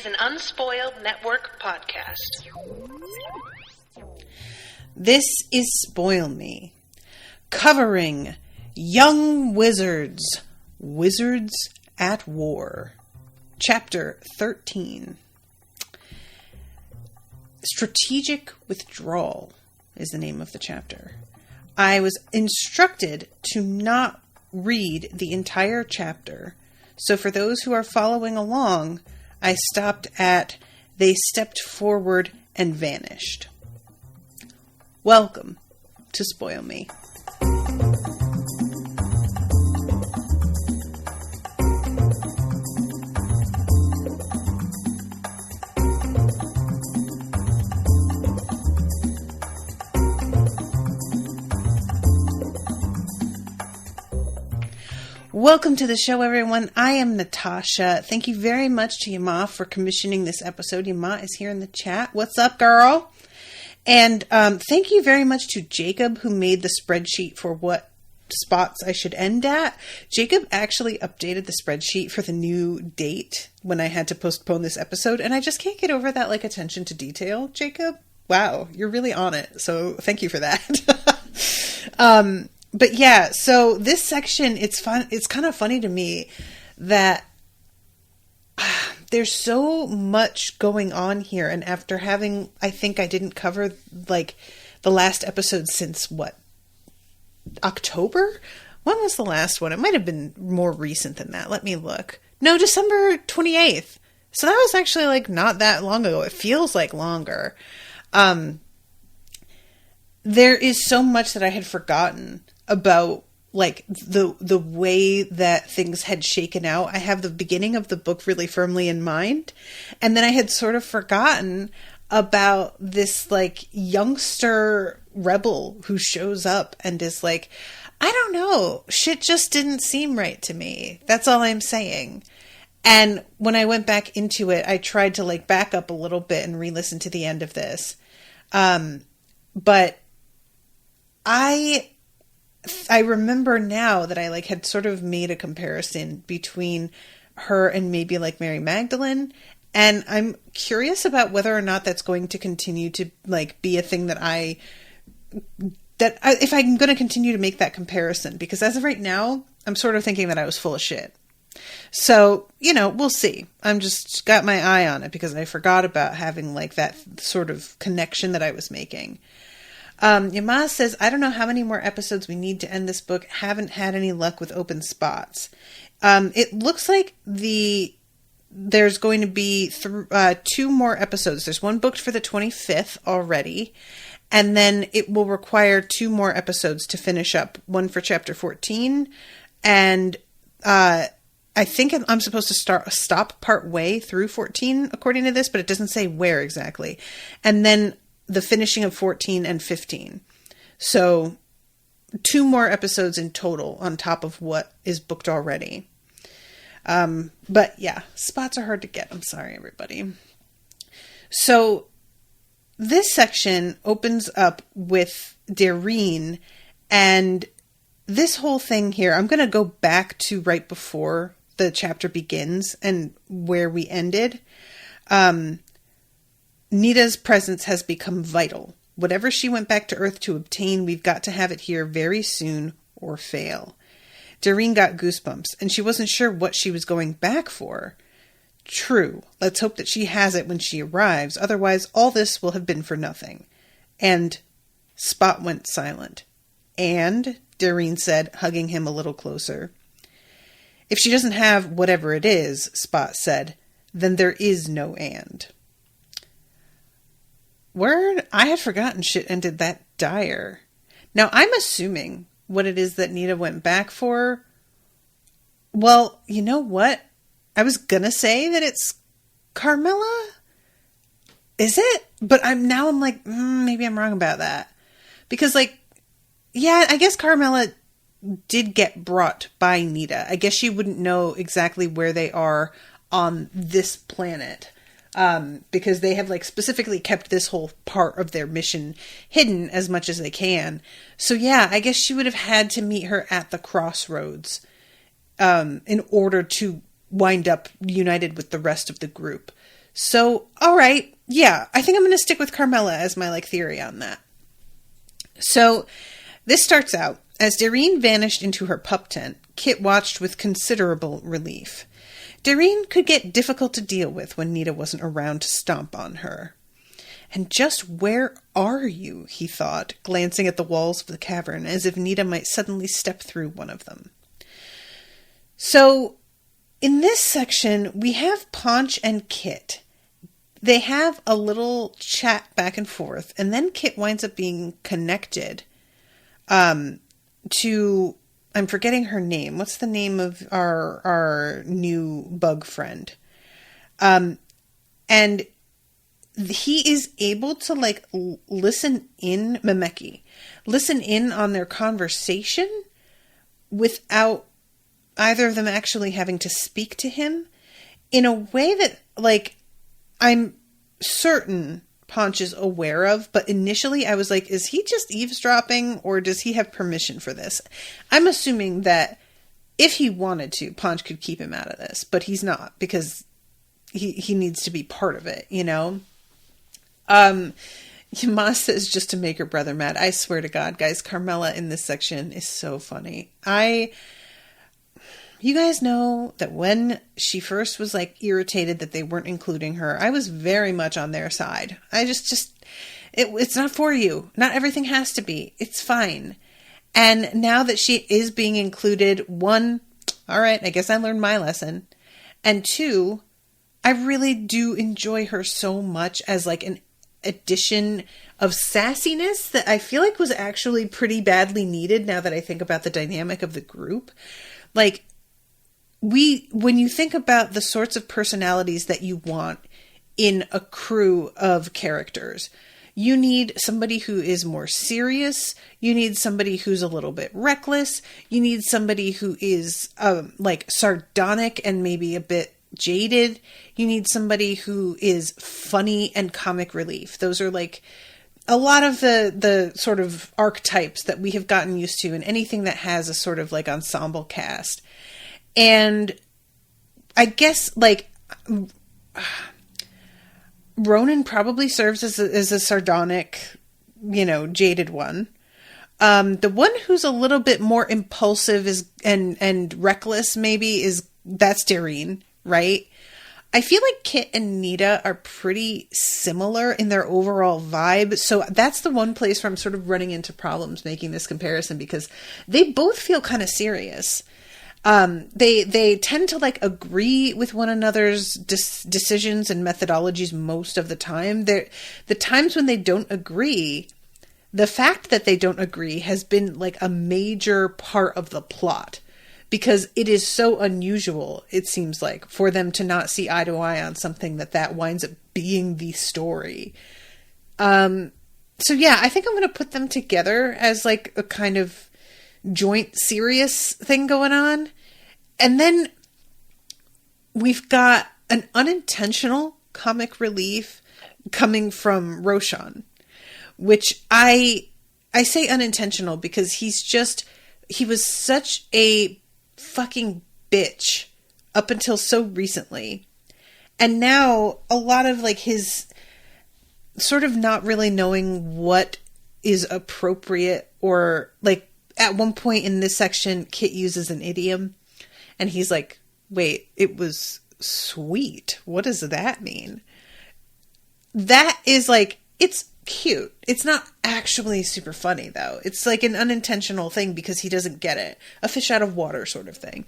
an Unspoiled Network podcast. This is Spoil Me, covering Young Wizards, Wizards at War, Chapter 13. Strategic Withdrawal is the name of the chapter. I was instructed to not read the entire chapter, so for those who are following along, I stopped at "they stepped forward and vanished." Welcome to Spoil Me. Welcome to the show, everyone. I am Natasha. Thank you very much to Yama for commissioning this episode. Yama is here in the chat. What's up, girl? And thank you very much to Jacob, who made the spreadsheet for what spots I should end at. Jacob actually updated the spreadsheet for the new date when I had to postpone this episode, and I just can't get over that attention to detail. Jacob, wow, you're really on it. So thank you for that. But yeah, so this section, it's fun. It's kind of funny to me that there's so much going on here. And after having, I think I didn't cover the last episode since October? When was the last one? It might have been more recent than that. Let me look. No, December 28th. So that was actually not that long ago. It feels like longer. There is so much that I had forgotten about the way that things had shaken out. I have the beginning of the book really firmly in mind, and then I had sort of forgotten about this youngster rebel who shows up and is I don't know, shit just didn't seem right to me. That's all I'm saying. And when I went back into it, I tried to back up a little bit and re-listen to the end of this. But I remember now that I had sort of made a comparison between her and maybe Mary Magdalene, and I'm curious about whether or not that's going to continue to be a thing if I'm going to continue to make that comparison, because as of right now, I'm sort of thinking that I was full of shit. So, we'll see. I'm just got my eye on it because I forgot about having that sort of connection that I was making. Yama says, I don't know how many more episodes we need to end this book. Haven't had any luck with open spots. It looks like there's going to be 2 more episodes. There's one booked for the 25th already. And then it will require 2 more episodes to finish up. One for chapter 14. And, I think I'm supposed to stop part way through 14 according to this, but it doesn't say where exactly. And then the finishing of 14 and 15. So 2 more episodes in total on top of what is booked already. But yeah, spots are hard to get. I'm sorry, everybody. So this section opens up with Dareen, and this whole thing here, I'm going to go back to right before the chapter begins and where we ended. Nita's presence has become vital. Whatever she went back to Earth to obtain, we've got to have it here very soon or fail. Dareen got goosebumps, and she wasn't sure what she was going back for. True. Let's hope that she has it when she arrives. Otherwise, all this will have been for nothing. And Spot went silent. And, Dareen said, hugging him a little closer. If she doesn't have whatever it is, Spot said, then there is no and. Word, I had forgotten shit ended that dire. Now, I'm assuming what it is that Nita went back for. Well, you know what? I was gonna say that it's Carmilla. Is it? But I'm maybe I'm wrong about that. Because, yeah, I guess Carmilla did get brought by Nita. I guess she wouldn't know exactly where they are on this planet. Because they have specifically kept this whole part of their mission hidden as much as they can. So yeah, I guess she would have had to meet her at the crossroads, in order to wind up united with the rest of the group. So, all right. Yeah, I think I'm going to stick with Carmela as my like theory on that. So this starts out, as Doreen vanished into her pup tent, Kit watched with considerable relief. Doreen could get difficult to deal with when Nita wasn't around to stomp on her. And just where are you, he thought, glancing at the walls of the cavern, as if Nita might suddenly step through one of them. So, in this section, we have Paunch and Kit. They have a little chat back and forth, and then Kit winds up being connected to... I'm forgetting her name. What's the name of our new bug friend? And he is able to like listen in on their conversation without either of them actually having to speak to him in a way that like I'm certain Paunch is aware of, but initially I was like, is he just eavesdropping or does he have permission for this? I'm assuming that if he wanted to, Paunch could keep him out of this, but he's not because he needs to be part of it, you know? Yama says just to make her brother mad. I swear to God, guys, Carmela in this section is so funny. You guys know that when she first was like irritated that they weren't including her, I was very much on their side. It's not for you. Not everything has to be. It's fine. And now that she is being included, one, all right, I guess I learned my lesson. And two, I really do enjoy her so much as like an addition of sassiness that I feel like was actually pretty badly needed now that I think about the dynamic of the group. Like, when you think about the sorts of personalities that you want in a crew of characters, you need somebody who is more serious. You need somebody who's a little bit reckless. You need somebody who is like sardonic and maybe a bit jaded. You need somebody who is funny and comic relief. Those are like a lot of the sort of archetypes that we have gotten used to in anything that has a sort of like ensemble cast. And I guess like Ronan probably serves as a sardonic, you know, jaded one. The one who's a little bit more impulsive and reckless that's Doreen, right? I feel like Kit and Nita are pretty similar in their overall vibe. So that's the one place where I'm sort of running into problems making this comparison because they both feel kind of serious. They tend to like agree with one another's decisions and methodologies most of the time. The times when they don't agree, the fact that they don't agree has been like a major part of the plot because it is so unusual, it seems like, for them to not see eye to eye on something that winds up being the story. So yeah, I think I'm going to put them together as like a kind of joint serious thing going on. And then we've got an unintentional comic relief coming from Roshan, which I say unintentional because he was such a fucking bitch up until so recently. And now a lot of like his sort of not really knowing what is appropriate, or like at one point in this section, Kit uses an idiom and he's like, wait, it was sweet. What does that mean? That is like, it's cute. It's not actually super funny though. It's like an unintentional thing because he doesn't get it. A fish out of water sort of thing.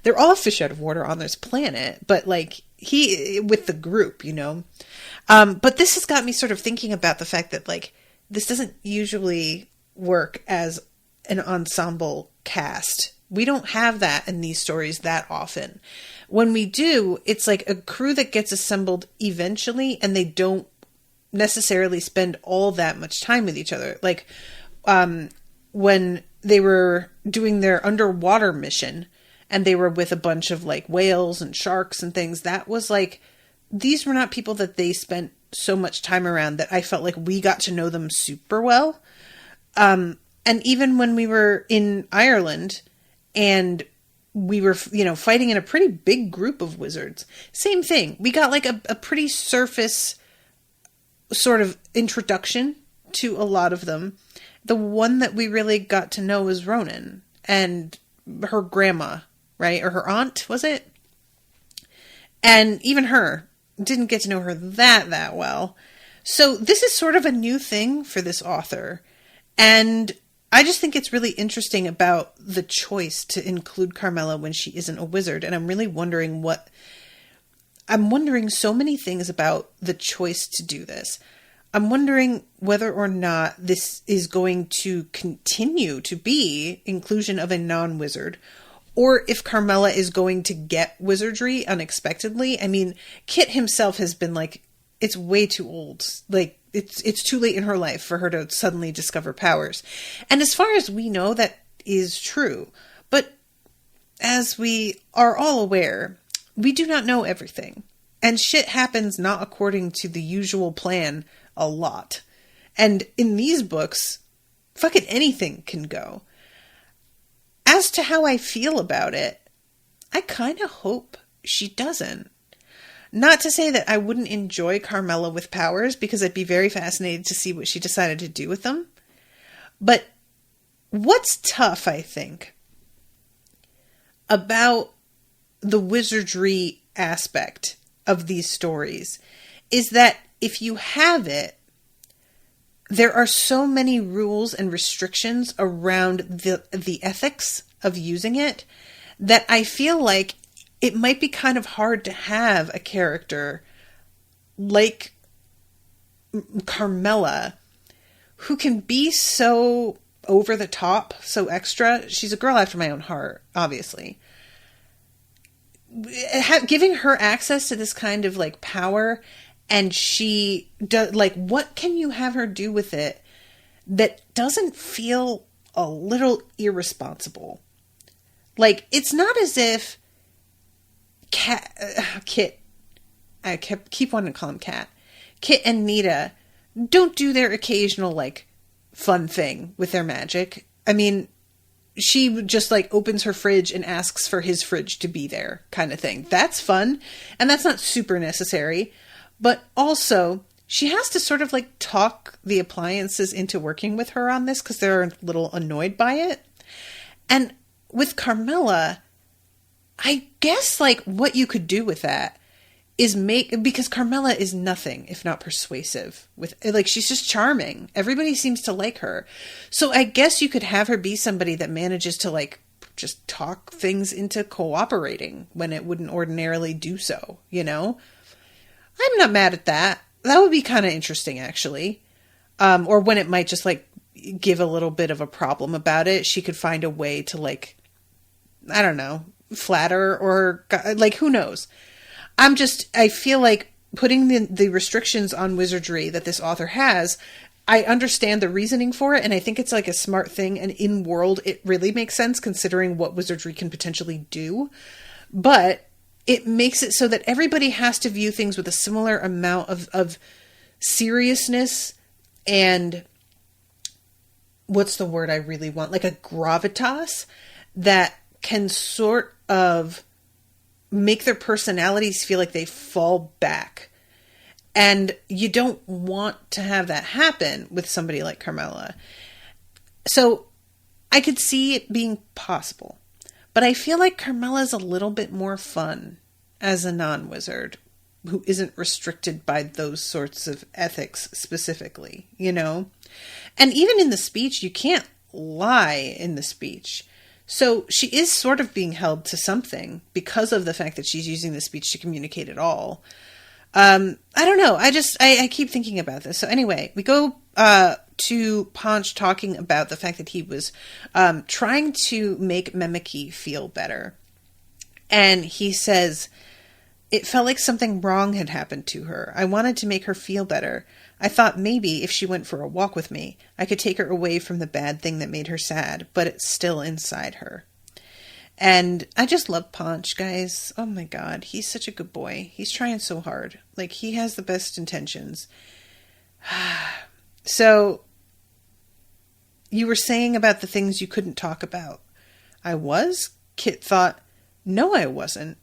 They're all fish out of water on this planet, but like he, with the group, you know. But this has got me sort of thinking about the fact that like, this doesn't usually work as an ensemble cast. We don't have that in these stories that often. When we do, it's like a crew that gets assembled eventually and they don't necessarily spend all that much time with each other. Like when they were doing their underwater mission and they were with a bunch of like whales and sharks and things, that was like, these were not people that they spent so much time around that I felt like we got to know them super well. And even when we were in Ireland and we were, fighting in a pretty big group of wizards. Same thing. We got like a pretty surface sort of introduction to a lot of them. The one that we really got to know was Ronan and her grandma, right? Or her aunt, was it? And even her, didn't get to know her that well. So this is sort of a new thing for this author. And I just think it's really interesting about the choice to include Carmela when she isn't a wizard. And I'm really wondering so many things about the choice to do this. I'm wondering whether or not this is going to continue to be inclusion of a non-wizard, or if Carmela is going to get wizardry unexpectedly. I mean, Kit himself has been like, it's way too old. Like, it's too late in her life for her to suddenly discover powers. And as far as we know, that is true. But as we are all aware, we do not know everything. And shit happens not according to the usual plan a lot. And in these books, fucking anything can go. As to how I feel about it, I kind of hope she doesn't. Not to say that I wouldn't enjoy Carmela with powers, because I'd be very fascinated to see what she decided to do with them. But what's tough, I think, about the wizardry aspect of these stories is that if you have it, there are so many rules and restrictions around the ethics of using it that I feel like it might be kind of hard to have a character like Carmela who can be so over the top, so extra. She's a girl after my own heart, obviously. Giving her access to this kind of like power, and she does, like, what can you have her do with it that doesn't feel a little irresponsible? Like, it's not as if Kit, I keep wanting to call him Cat, Kit and Nita don't do their occasional like fun thing with their magic. I mean, she just like opens her fridge and asks for his fridge to be there, kind of thing. That's fun, and that's not super necessary. But also, she has to sort of like talk the appliances into working with her on this because they're a little annoyed by it. And with Carmela, I guess like what you could do with that is because Carmela is nothing if not persuasive. She's just charming. Everybody seems to like her. So I guess you could have her be somebody that manages to like just talk things into cooperating when it wouldn't ordinarily do so, I'm not mad at that. That would be kind of interesting, actually. Or when it might just like give a little bit of a problem about it, she could find a way to like, I don't know, flatter or like, who knows? I feel like putting the restrictions on wizardry that this author has, I understand the reasoning for it. And I think it's like a smart thing. And in world, it really makes sense considering what wizardry can potentially do. But it makes it so that everybody has to view things with a similar amount of seriousness and what's the word I really want? Like a gravitas that can sort of make their personalities feel like they fall back. And you don't want to have that happen with somebody like Carmela. So I could see it being possible. But I feel like Carmela's a little bit more fun as a non-wizard who isn't restricted by those sorts of ethics specifically, And even in the speech, you can't lie in the speech. So she is sort of being held to something because of the fact that she's using the speech to communicate at all. I don't know. I keep thinking about this. So anyway, we go to Ponch talking about the fact that he was trying to make Memeki feel better. And he says, it felt like something wrong had happened to her. I wanted to make her feel better. I thought maybe if she went for a walk with me, I could take her away from the bad thing that made her sad, but it's still inside her. And I just love Ponch, guys. Oh my God. He's such a good boy. He's trying so hard. Like, he has the best intentions. So, you were saying about the things you couldn't talk about. I was? Kit thought, No, I wasn't.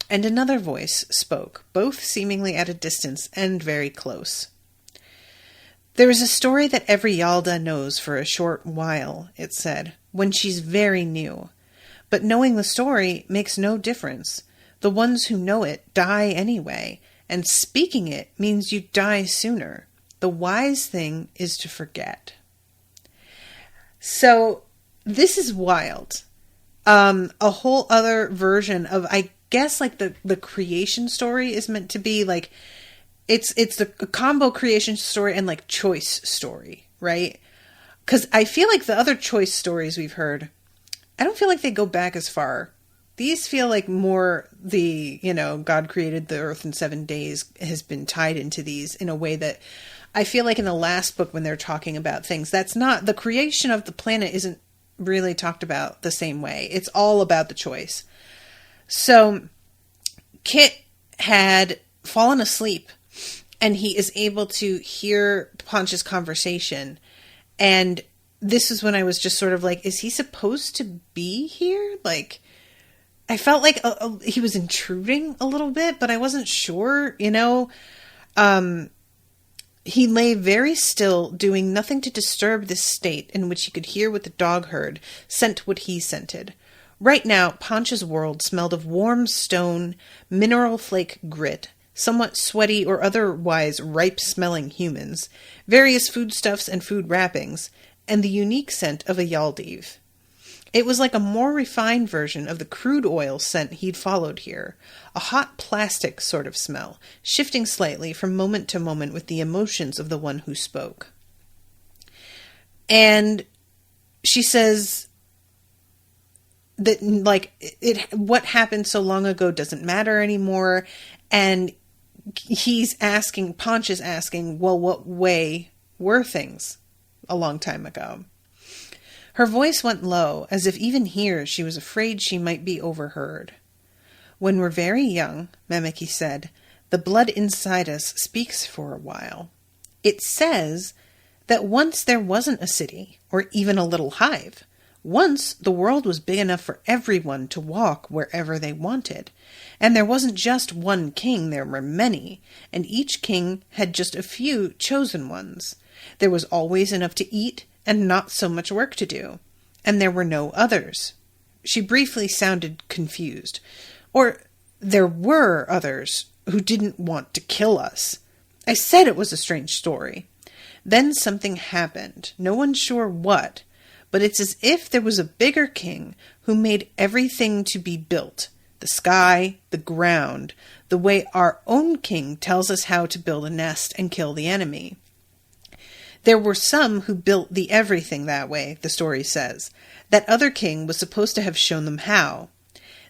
And another voice spoke, both seemingly at a distance and very close. There is a story that every Yalda knows for a short while, it said, when she's very new. But knowing the story makes no difference. The ones who know it die anyway, and speaking it means you die sooner. The wise thing is to forget. So, this is wild. A whole other version of, I guess, like the creation story is meant to be like, it's the combo creation story and like choice story, right? Because I feel like the other choice stories we've heard, I don't feel like they go back as far. These feel like more the, God created the earth in 7 days has been tied into these in a way that I feel like in the last book when they're talking about things, that's not, the creation of the planet isn't really talked about the same way. It's all about the choice. So Kit had fallen asleep and he is able to hear Ponch's conversation. And this is when I was just sort of like, is he supposed to be here? Like, I felt like he was intruding a little bit, but I wasn't sure, He lay very still, doing nothing to disturb this state in which he could hear what the dog heard, scent what he scented. Right now, Ponch's world smelled of warm stone, mineral flake grit, somewhat sweaty or otherwise ripe-smelling humans, various foodstuffs and food wrappings, and the unique scent of a Yaldiv. It was like a more refined version of the crude oil scent he'd followed here, a hot plastic sort of smell, shifting slightly from moment to moment with the emotions of the one who spoke. And she says that, like, what happened so long ago doesn't matter anymore, and Ponch is asking, well, what way were things a long time ago? Her voice went low, as if even here she was afraid she might be overheard. When we're very young, Memeki said, the blood inside us speaks for a while. It says that once there wasn't a city, or even a little hive. Once the world was big enough for everyone to walk wherever they wanted. And there wasn't just one king, there were many, and each king had just a few chosen ones. There was always enough to eat, and not so much work to do. And there were no others. She briefly sounded confused. Or there were others who didn't want to kill us. I said it was a strange story. Then something happened, no one's sure what, but it's as if there was a bigger king who made everything to be built. The sky, the ground, the way our own king tells us how to build a nest and kill the enemy. There were some who built the everything that way, the story says. That other king was supposed to have shown them how.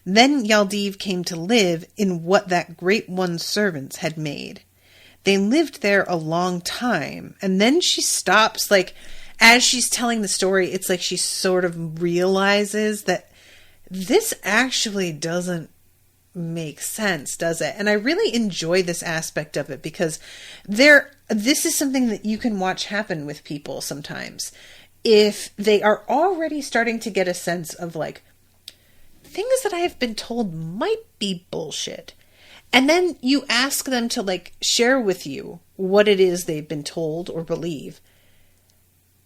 Then Yaldiv came to live in what that great one's servants had made. They lived there a long time, and then she stops, like, as she's telling the story, it's like she sort of realizes that this actually doesn't make sense, does it? And I really enjoy this aspect of it because this is something that you can watch happen with people sometimes. If they are already starting to get a sense of like, things that I have been told might be bullshit. And then you ask them to like share with you what it is they've been told or believe.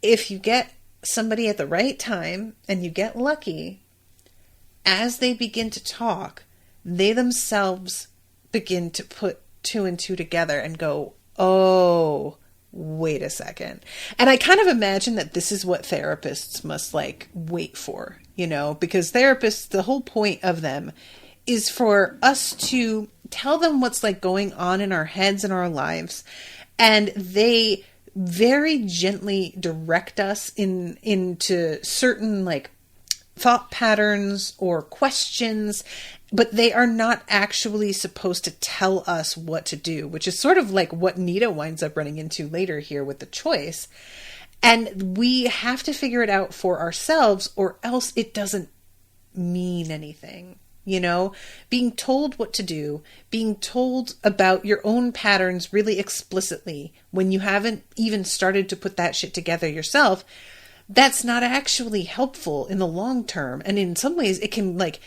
If you get somebody at the right time and you get lucky, as they begin to talk, they themselves begin to put two and two together and go, oh, wait a second. And I kind of imagine that this is what therapists must like wait for, because therapists, the whole point of them is for us to tell them what's like going on in our heads and our lives. And they very gently direct us into certain like thought patterns or questions, but they are not actually supposed to tell us what to do, which is sort of like what Nita winds up running into later here with the choice. And we have to figure it out for ourselves, or else it doesn't mean anything. Being told what to do, being told about your own patterns really explicitly when you haven't even started to put that shit together yourself, that's not actually helpful in the long term. And in some ways it can like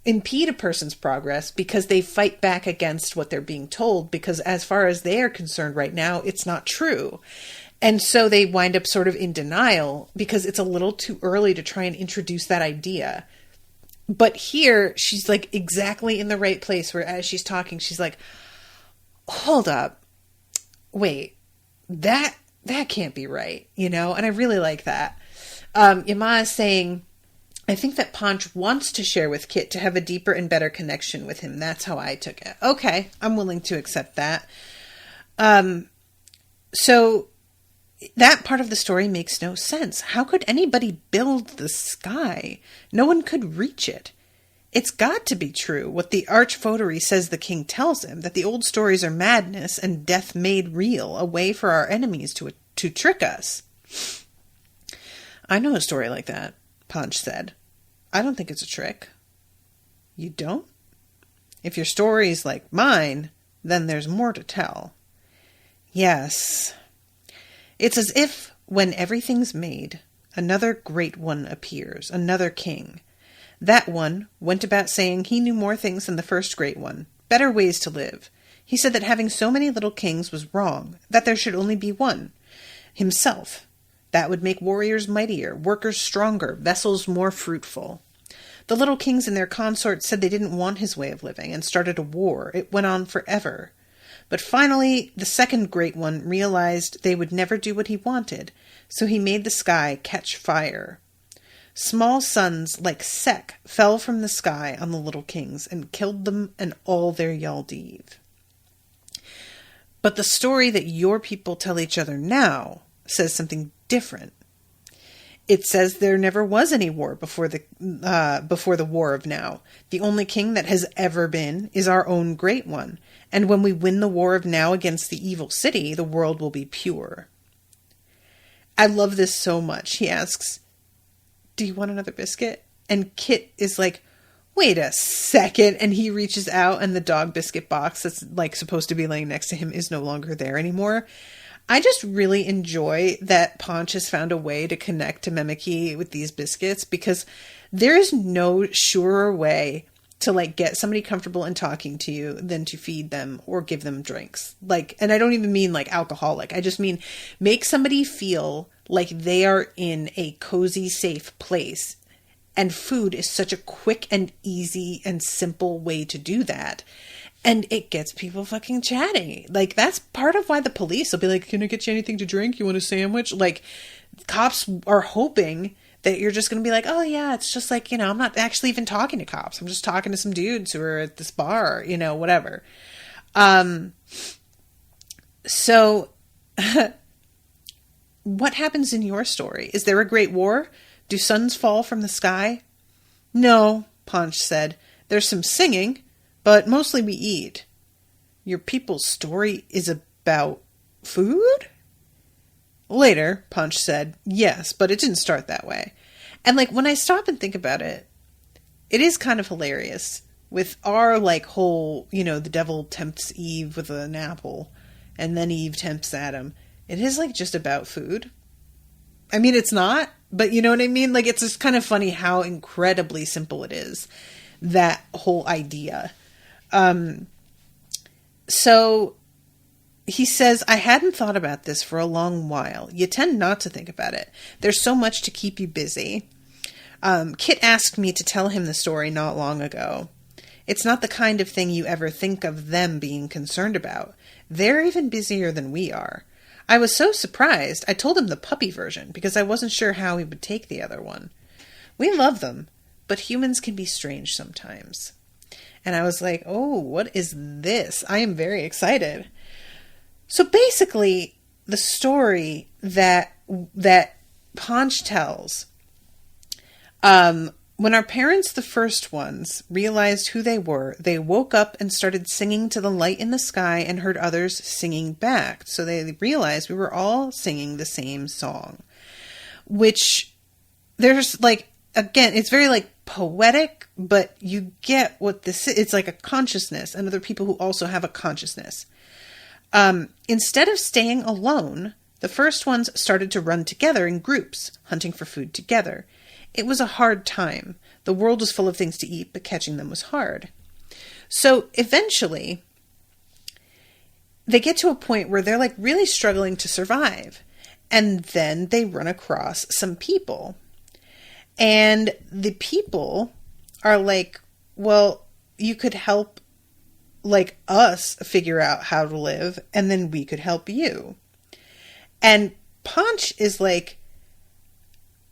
impede a person's progress because they fight back against what they're being told, because as far as they are concerned right now, it's not true. And so they wind up sort of in denial because it's a little too early to try and introduce that idea. But here, she's like exactly in the right place where as she's talking, she's like, hold up, wait, that can't be right, you know? And I really like that. Yama is saying, I think that Ponch wants to share with Kit to have a deeper and better connection with him. That's how I took it. Okay, I'm willing to accept that. So that part of the story makes no sense. How could anybody build the sky? No one could reach it. It's got to be true what the arch-votary says the king tells him, that the old stories are madness and death made real, a way for our enemies to trick us. I know a story like that, Ponch said. I don't think it's a trick. You don't? If your story's like mine, then there's more to tell. Yes. It's as if, when everything's made, another great one appears, another king. That one went about saying he knew more things than the first great one, better ways to live. He said that having so many little kings was wrong, that there should only be one, himself. That would make warriors mightier, workers stronger, vessels more fruitful. The little kings and their consorts said they didn't want his way of living and started a war. It went on forever. But finally, the second great one realized they would never do what he wanted, so he made the sky catch fire. Small suns like Sek fell from the sky on the little kings and killed them and all their Yaldiv. But the story that your people tell each other now says something different. It says there never was any war before the war of now. The only king that has ever been is our own great one. And when we win the war of now against the evil city, the world will be pure. I love this so much. He asks, do you want another biscuit? And Kit is like, wait a second. And he reaches out and the dog biscuit box that's like supposed to be laying next to him is no longer there anymore. I just really enjoy that Ponch has found a way to connect to Memeki with these biscuits, because there is no surer way to like get somebody comfortable in talking to you than to feed them or give them drinks. Like, and I don't even mean like alcoholic. I just mean make somebody feel like they are in a cozy, safe place. And food is such a quick and easy and simple way to do that. And it gets people fucking chatty. Like, that's part of why the police will be like, can I get you anything to drink? You want a sandwich? Like, cops are hoping that you're just going to be like, oh yeah, it's just like, you know, I'm not actually even talking to cops. I'm just talking to some dudes who are at this bar, you know, whatever. So what happens in your story? Is there a great war? Do suns fall from the sky? No, Ponch said. There's some singing, but mostly we eat. Your people's story is about food? Later, Ponch said, yes, but it didn't start that way. And like, when I stop and think about it, it is kind of hilarious with our like whole, you know, the devil tempts Eve with an apple and then Eve tempts Adam. It is like just about food. I mean, it's not, but you know what I mean? Like, it's just kind of funny how incredibly simple it is, that whole idea. So he says, I hadn't thought about this for a long while. You tend not to think about it. There's so much to keep you busy. Kit asked me to tell him the story not long ago. It's not the kind of thing you ever think of them being concerned about. They're even busier than we are. I was so surprised. I told him the puppy version because I wasn't sure how he would take the other one. We love them, but humans can be strange sometimes. And I was like, oh, what is this? I am very excited. So basically, the story that Ponch tells, when our parents, the first ones, realized who they were, they woke up and started singing to the light in the sky and heard others singing back. So they realized we were all singing the same song, which there's like, again, it's very like poetic, but you get what this is. It's like a consciousness and other people who also have a consciousness. Instead of staying alone, the first ones started to run together in groups, hunting for food together. It was a hard time, The world was full of things to eat, but catching them was hard. So eventually, they get to a point where they're like really struggling to survive. And then they run across some people. And the people are like, well, you could help like us figure out how to live, and then we could help you. And Punch is like,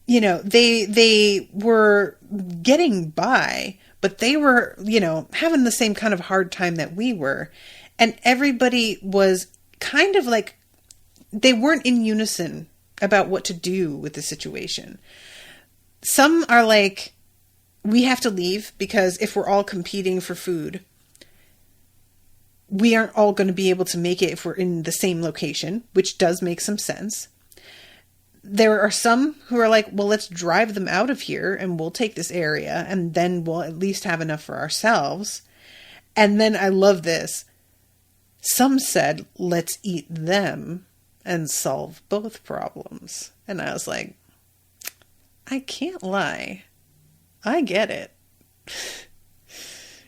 you know, they were getting by, but they were, you know, having the same kind of hard time that we were. And everybody was kind of like, they weren't in unison about what to do with the situation. Some are like, we have to leave because if we're all competing for food, we aren't all going to be able to make it if we're in the same location, which does make some sense. There are some who are like, well, let's drive them out of here and we'll take this area and then we'll at least have enough for ourselves. And then I love this. Some said, let's eat them and solve both problems. And I was like, I can't lie. I get it.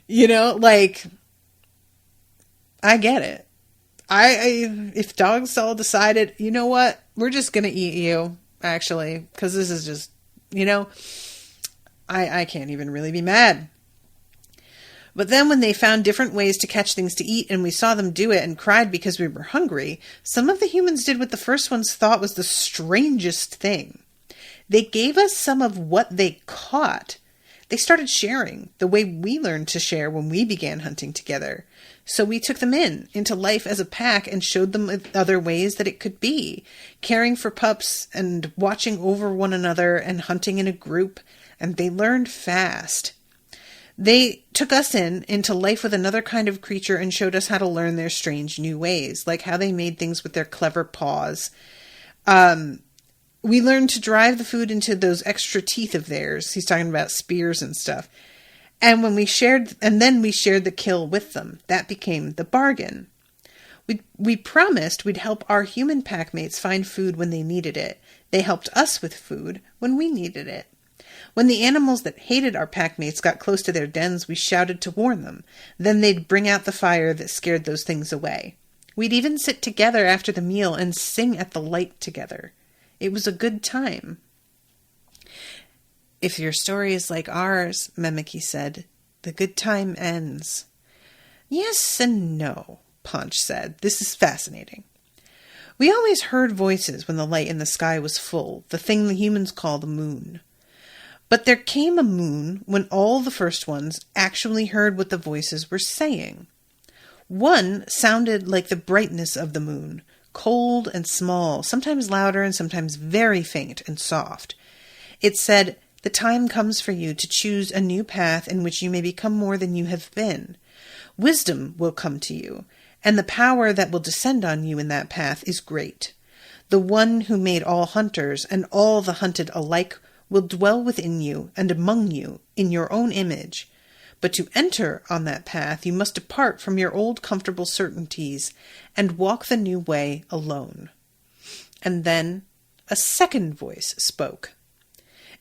You know, like, I get it. If dogs all decided, you know what, we're just going to eat you, actually, because this is just, you know, I can't even really be mad. But then when they found different ways to catch things to eat and we saw them do it and cried because we were hungry, some of the humans did what the first ones thought was the strangest thing. They gave us some of what they caught. They started sharing the way we learned to share when we began hunting together. So we took them into life as a pack and showed them other ways that it could be. Caring for pups and watching over one another and hunting in a group. And they learned fast. They took us into life with another kind of creature and showed us how to learn their strange new ways, like how they made things with their clever paws. We learned to drive the food into those extra teeth of theirs. He's talking about spears and stuff. And then we shared the kill with them. That became the bargain. We promised we'd help our human packmates find food when they needed it. They helped us with food when we needed it. When the animals that hated our packmates got close to their dens, we shouted to warn them. Then they'd bring out the fire that scared those things away. We'd even sit together after the meal and sing at the light together. It was a good time. If your story is like ours, Memeki said, the good time ends. Yes and no, Punch said. This is fascinating. We always heard voices when the light in the sky was full, the thing the humans call the moon. But there came a moon when all the first ones actually heard what the voices were saying. One sounded like the brightness of the moon, cold and small, sometimes louder and sometimes very faint and soft. It said, "The time comes for you to choose a new path in which you may become more than you have been. Wisdom will come to you, and the power that will descend on you in that path is great. The one who made all hunters and all the hunted alike will dwell within you and among you in your own image. But to enter on that path, you must depart from your old comfortable certainties and walk the new way alone." And then a second voice spoke.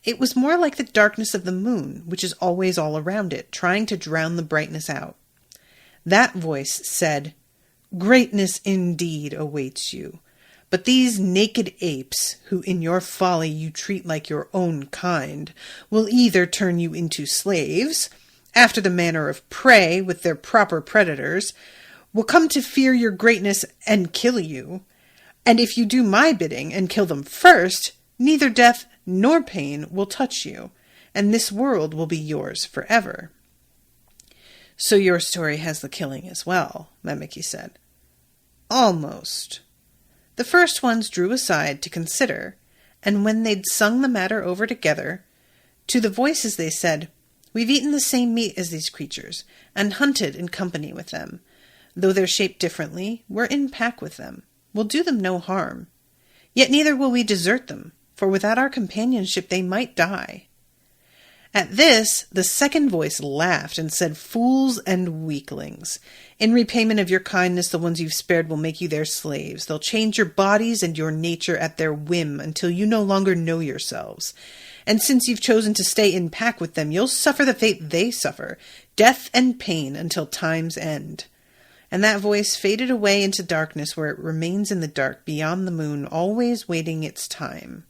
It was more like the darkness of the moon, which is always all around it, trying to drown the brightness out. That voice said, "Greatness indeed awaits you. But these naked apes, who in your folly you treat like your own kind, will either turn you into slaves, after the manner of prey with their proper predators, will come to fear your greatness and kill you. And if you do my bidding and kill them first, neither death nor pain will touch you, and this world will be yours forever." "So your story has the killing as well," Memeki said. "Almost." The first ones drew aside to consider, and when they'd sung the matter over together, to the voices they said, "We've eaten the same meat as these creatures, and hunted in company with them. Though they're shaped differently, we're in pack with them. We'll do them no harm. Yet neither will we desert them, for without our companionship they might die." At this, the second voice laughed and said, "Fools and weaklings. In repayment of your kindness, the ones you've spared will make you their slaves. They'll change your bodies and your nature at their whim until you no longer know yourselves. And since you've chosen to stay in pack with them, you'll suffer the fate they suffer, death and pain until time's end. And that voice faded away into darkness, where it remains in the dark beyond the moon, always waiting its time.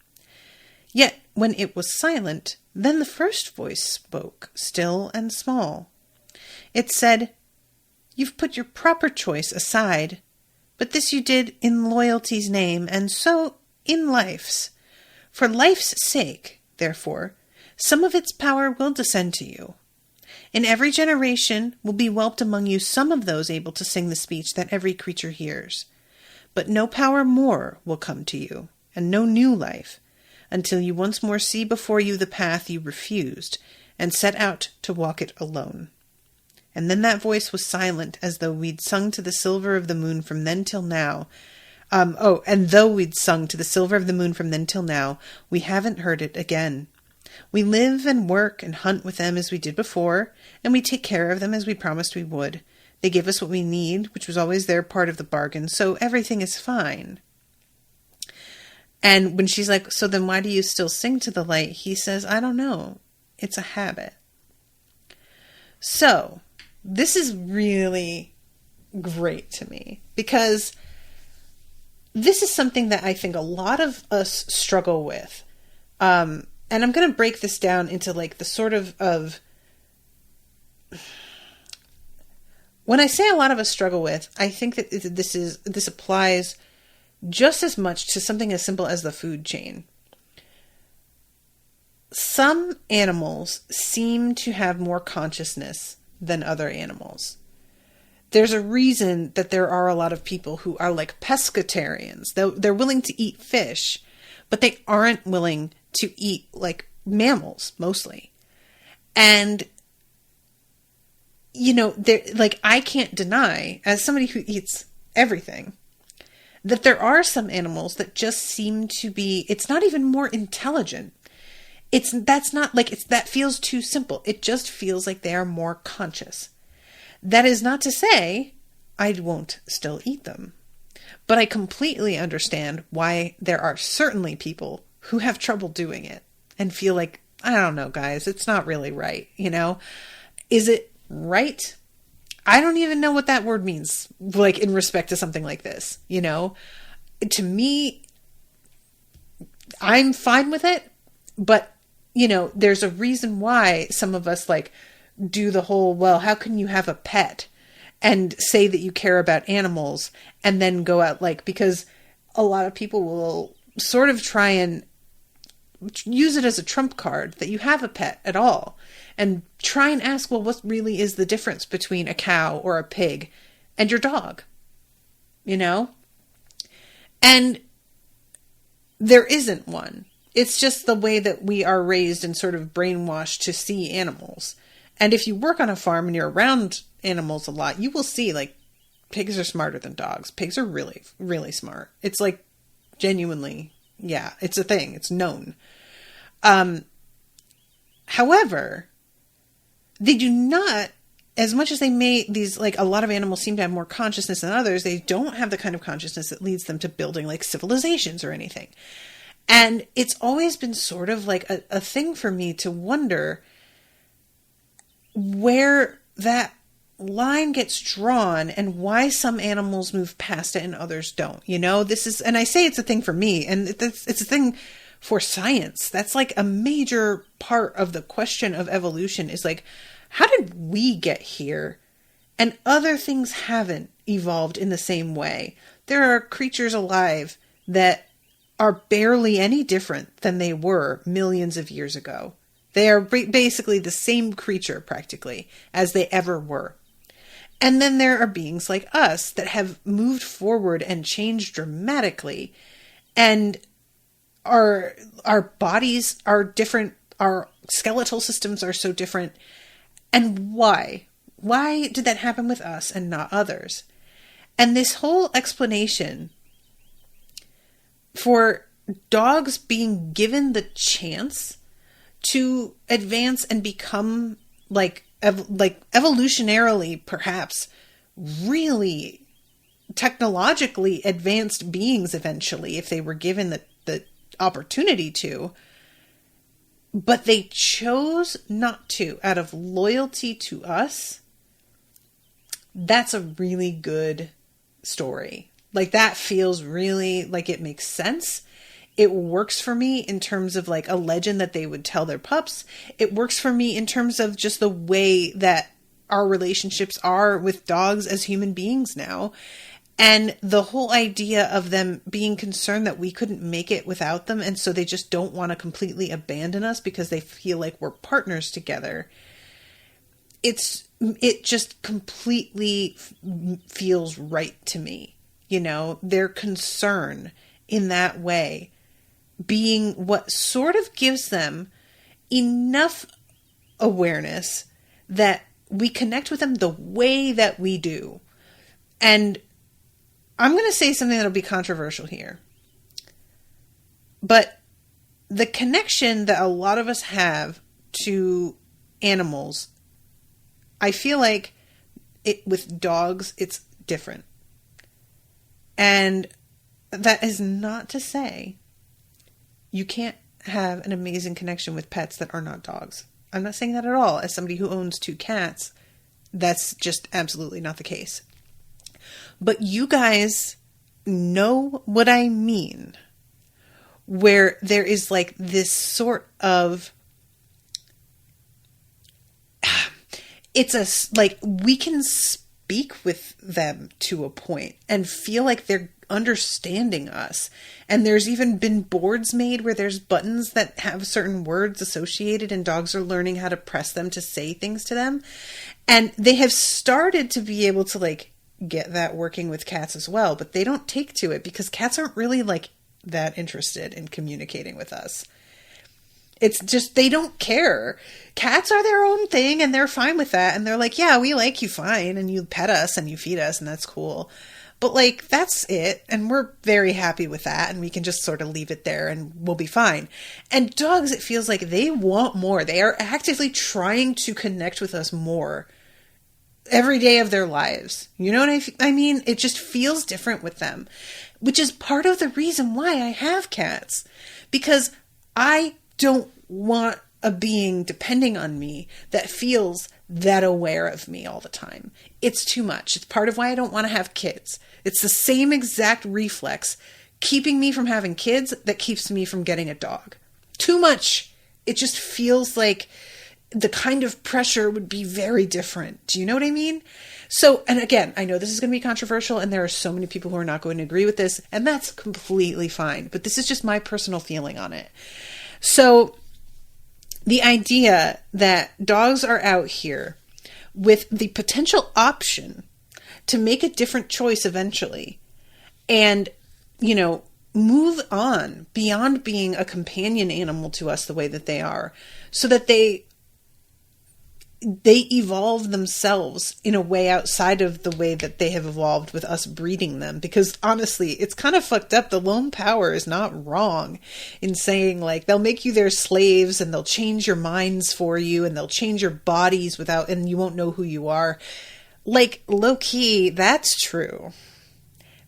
Yet, when it was silent, then the first voice spoke, still and small. It said, "You've put your proper choice aside, but this you did in loyalty's name, and so in life's. For life's sake, therefore, some of its power will descend to you. In every generation will be whelped among you some of those able to sing the speech that every creature hears. But no power more will come to you, and no new life, until you once more see before you the path you refused, and set out to walk it alone." And then that voice was silent, as though we'd sung to the silver of the moon from then till now. And though we'd sung to the silver of the moon from then till now, we haven't heard it again. We live and work and hunt with them as we did before, and we take care of them as we promised we would. They give us what we need, which was always their part of the bargain, so everything is fine. And when she's like, "So then why do you still sing to the light?" he says, "I don't know. It's a habit." So, this is really great to me, because this is something that I think a lot of us struggle with. And I'm going to break this down into like the sort of when I say a lot of us struggle with, I think that this applies just as much to something as simple as the food chain. Some animals seem to have more consciousness than other animals. There's a reason that there are a lot of people who are like pescatarians. They're willing to eat fish, but they aren't willing to eat like mammals mostly. And, you know, like I can't deny, as somebody who eats everything, that there are some animals that just seem to be, it's not even more intelligent. That feels too simple. It just feels like they are more conscious. That is not to say I won't still eat them, but I completely understand why there are certainly people who have trouble doing it and feel like, I don't know, guys, it's not really right. You know, is it right? I don't even know what that word means, like in respect to something like this, you know, to me, I'm fine with it, but you know, there's a reason why some of us like do the whole, well, how can you have a pet and say that you care about animals and then go out like, because a lot of people will sort of try and use it as a trump card that you have a pet at all and try and ask, well, what really is the difference between a cow or a pig and your dog? You know? And there isn't one. It's just the way that we are raised and sort of brainwashed to see animals. And if you work on a farm and you're around animals a lot, you will see like pigs are smarter than dogs. Pigs are really, really smart. It's like genuinely, yeah, it's a thing. It's known. However, they do not, as much as they may, these, like a lot of animals seem to have more consciousness than others, they don't have the kind of consciousness that leads them to building like civilizations or anything. And it's always been sort of like a thing for me to wonder where that line gets drawn and why some animals move past it and others don't. You know, this is, and I say it's a thing for me, and it's a thing for science. That's like a major part of the question of evolution is like, how did we get here? And other things haven't evolved in the same way. There are creatures alive that are barely any different than they were millions of years ago. They are basically the same creature practically as they ever were. And then there are beings like us that have moved forward and changed dramatically. And our bodies are different. Our skeletal systems are so different. And why? Why did that happen with us and not others? And this whole explanation for dogs being given the chance to advance and become like evolutionarily, perhaps really technologically advanced beings eventually, if they were given the opportunity to, but they chose not to out of loyalty to us. That's a really good story. Like, that feels really like it makes sense. It works for me in terms of like a legend that they would tell their pups. It works for me in terms of just the way that our relationships are with dogs as human beings now. And the whole idea of them being concerned that we couldn't make it without them, and so they just don't want to completely abandon us because they feel like we're partners together. It just completely feels right to me. You know, their concern in that way being what sort of gives them enough awareness that we connect with them the way that we do. And I'm going to say something that'll be controversial here. But the connection that a lot of us have to animals, I feel like with dogs, it's different. And that is not to say you can't have an amazing connection with pets that are not dogs. I'm not saying that at all. As somebody who owns 2 cats, that's just absolutely not the case. But you guys know what I mean, where there is like this sort of, like we can speak with them to a point and feel like they're understanding us. And there's even been boards made where there's buttons that have certain words associated, and dogs are learning how to press them to say things to them. And they have started to be able to like get that working with cats as well, but they don't take to it because cats aren't really like that interested in communicating with us. It's just, they don't care. Cats are their own thing and they're fine with that. And they're like, yeah, we like you fine. And you pet us and you feed us and that's cool. But like, that's it. And we're very happy with that. And we can just sort of leave it there and we'll be fine. And dogs, it feels like they want more. They are actively trying to connect with us more every day of their lives. You know what I mean? It just feels different with them, which is part of the reason why I have cats, because I don't want a being depending on me that feels that aware of me all the time. It's too much. It's part of why I don't want to have kids. It's the same exact reflex keeping me from having kids that keeps me from getting a dog. Too much. It just feels like the kind of pressure would be very different. Do you know what I mean? So, and again, I know this is going to be controversial and there are so many people who are not going to agree with this, and that's completely fine. But this is just my personal feeling on it. So the idea that dogs are out here with the potential option to make a different choice eventually and, you know, move on beyond being a companion animal to us the way that they are, so that they evolve themselves in a way outside of the way that they have evolved with us breeding them. Because honestly, it's kind of fucked up. The lone power is not wrong in saying like, they'll make you their slaves and they'll change your minds for you and they'll change your bodies and you won't know who you are. Like, low key, that's true.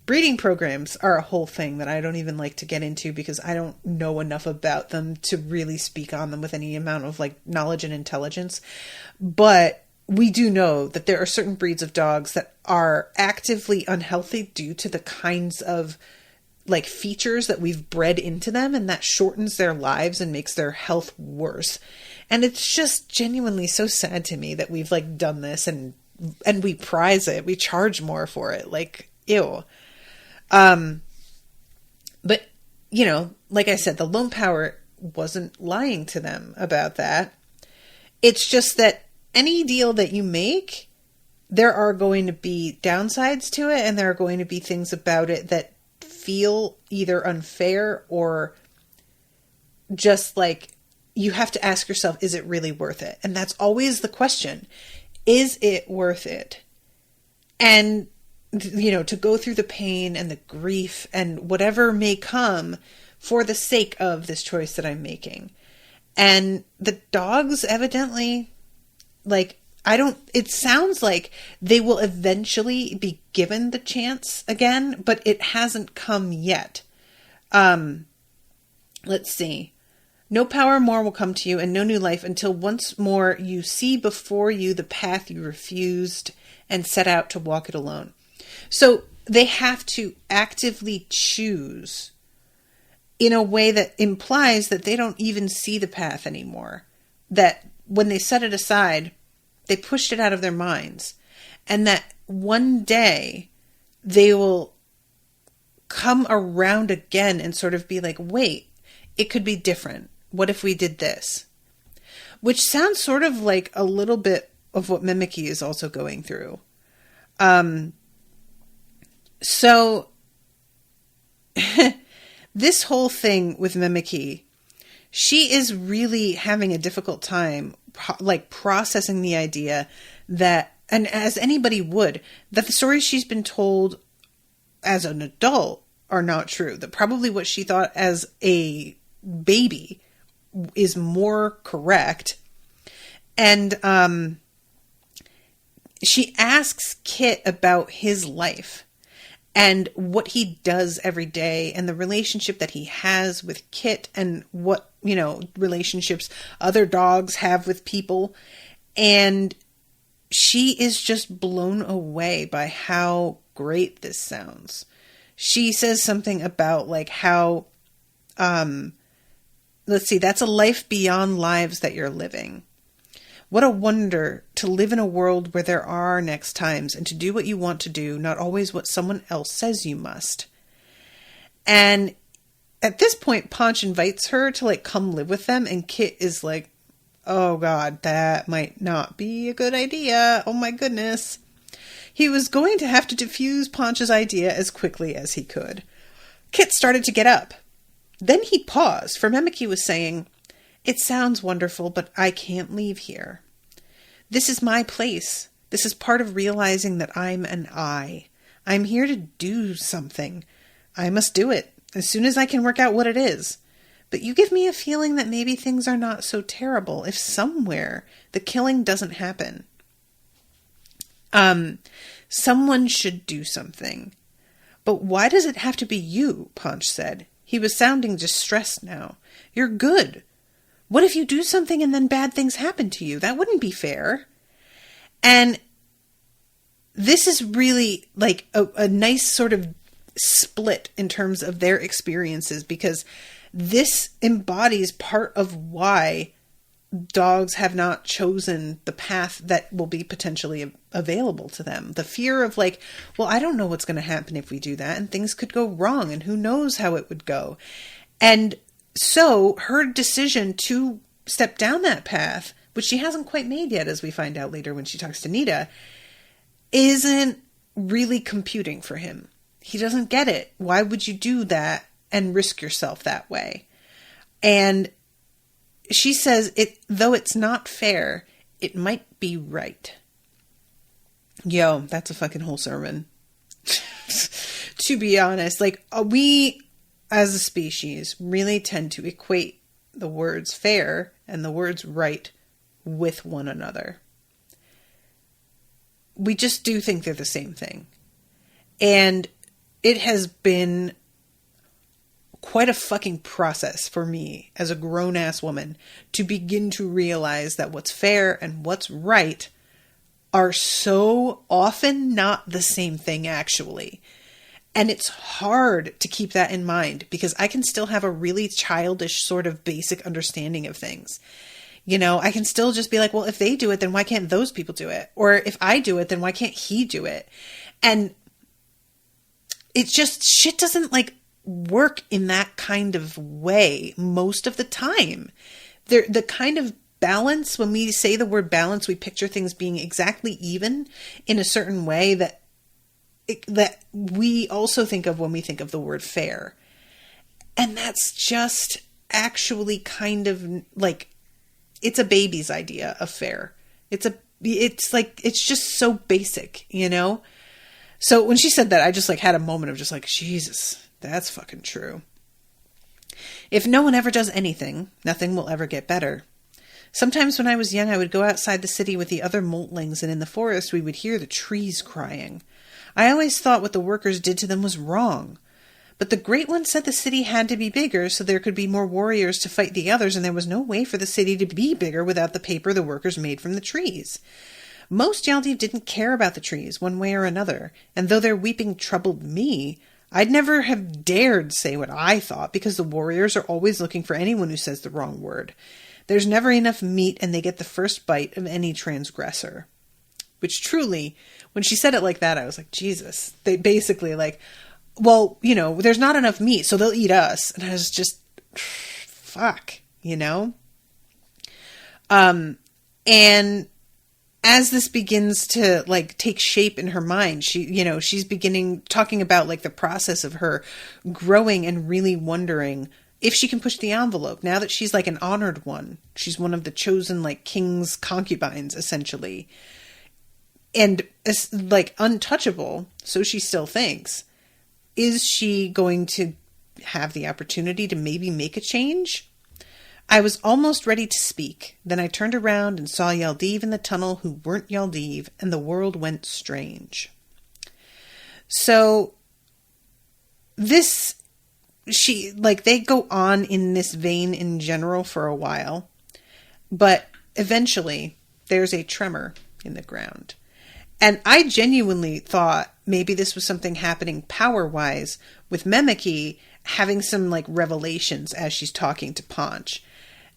Breeding programs are a whole thing that I don't even like to get into because I don't know enough about them to really speak on them with any amount of like knowledge and intelligence. But we do know that there are certain breeds of dogs that are actively unhealthy due to the kinds of like features that we've bred into them, and that shortens their lives and makes their health worse. And it's just genuinely so sad to me that we've like done this and we prize it. We charge more for it. Like, ew. But you know, like I said, the lone power wasn't lying to them about that. It's just that any deal that you make, there are going to be downsides to it, and there are going to be things about it that feel either unfair or just like you have to ask yourself, is it really worth it? And that's always the question. Is it worth it? And you know, to go through the pain and the grief and whatever may come for the sake of this choice that I'm making. And the dogs evidently, like, it sounds like they will eventually be given the chance again, but it hasn't come yet. Let's see. No power more will come to you and no new life until once more you see before you the path you refused and set out to walk it alone. So they have to actively choose in a way that implies that they don't even see the path anymore. That when they set it aside, they pushed it out of their minds. And that one day they will come around again and sort of be like, wait, it could be different. What if we did this? Which sounds sort of like a little bit of what Mimiki is also going through. So this whole thing with Mimiki, she is really having a difficult time processing the idea that, and as anybody would, that the stories she's been told as an adult are not true. That probably what she thought as a baby is more correct. And she asks Kit about his life and what he does every day and the relationship that he has with Kit and what, relationships other dogs have with people. And she is just blown away by how great this sounds. She says something about how, let's see, that's a life beyond lives that you're living. What a wonder to live in a world where there are next times and to do what you want to do, not always what someone else says you must. And at this point, Ponch invites her to come live with them. And Kit is like, oh God, that might not be a good idea. Oh my goodness. He was going to have to diffuse Ponch's idea as quickly as he could. Kit started to get up. Then he paused, for Mimiki was saying, "It sounds wonderful, but I can't leave here. This is my place. This is part of realizing that I'm an I. I'm here to do something. I must do it, as soon as I can work out what it is. But you give me a feeling that maybe things are not so terrible if somewhere the killing doesn't happen. Someone should do something. But why does it have to be you?" Ponch said. He was sounding distressed now. "You're good. What if you do something and then bad things happen to you? That wouldn't be fair." And this is really a nice sort of split in terms of their experiences, because this embodies part of why dogs have not chosen the path that will be potentially available to them. The fear of well, I don't know what's going to happen if we do that, and things could go wrong, and who knows how it would go. And so her decision to step down that path, which she hasn't quite made yet, as we find out later when she talks to Nita, isn't really computing for him. He doesn't get it. Why would you do that and risk yourself that way? And she says, though it's not fair, it might be right. Yo, that's a fucking whole sermon. To be honest, we as a species really tend to equate the words fair and the words right with one another. We just do think they're the same thing. And it has been quite a fucking process for me as a grown-ass woman to begin to realize that what's fair and what's right are so often not the same thing, actually. And it's hard to keep that in mind, because I can still have a really childish sort of basic understanding of things. I can still just be like, well, if they do it, then why can't those people do it? Or if I do it, then why can't he do it? And it's just, shit doesn't work in that kind of way most of the time. The kind of balance, when we say the word balance, we picture things being exactly even in a certain way that we also think of when we think of the word fair. And that's just actually kind of it's a baby's idea of fair. It's just so basic, So when she said that, I just had a moment of just Jesus, that's fucking true. If no one ever does anything, nothing will ever get better. Sometimes when I was young, I would go outside the city with the other moltlings, and in the forest we would hear the trees crying. I always thought what the workers did to them was wrong. But the Great One said the city had to be bigger so there could be more warriors to fight the others, and there was no way for the city to be bigger without the paper the workers made from the trees. Most Yaldiv didn't care about the trees one way or another, and though their weeping troubled me, I'd never have dared say what I thought, because the warriors are always looking for anyone who says the wrong word. There's never enough meat, and they get the first bite of any transgressor. Which truly, when she said it like that, I was like, Jesus. They basically like, well, you know, there's not enough meat, so they'll eat us. And I was just, fuck, you know? And as this begins to like take shape in her mind, she's beginning talking about like the process of her growing and really wondering if she can push the envelope now that she's like an honored one. She's one of the chosen like king's concubines, essentially. And like untouchable, so she still thinks. Is she going to have the opportunity to maybe make a change? I was almost ready to speak. Then I turned around and saw Yaldiv in the tunnel who weren't Yaldiv, and the world went strange. So they go on in this vein in general for a while, but eventually there's a tremor in the ground. And I genuinely thought maybe this was something happening power-wise with Memeki having some like revelations as she's talking to Paunch.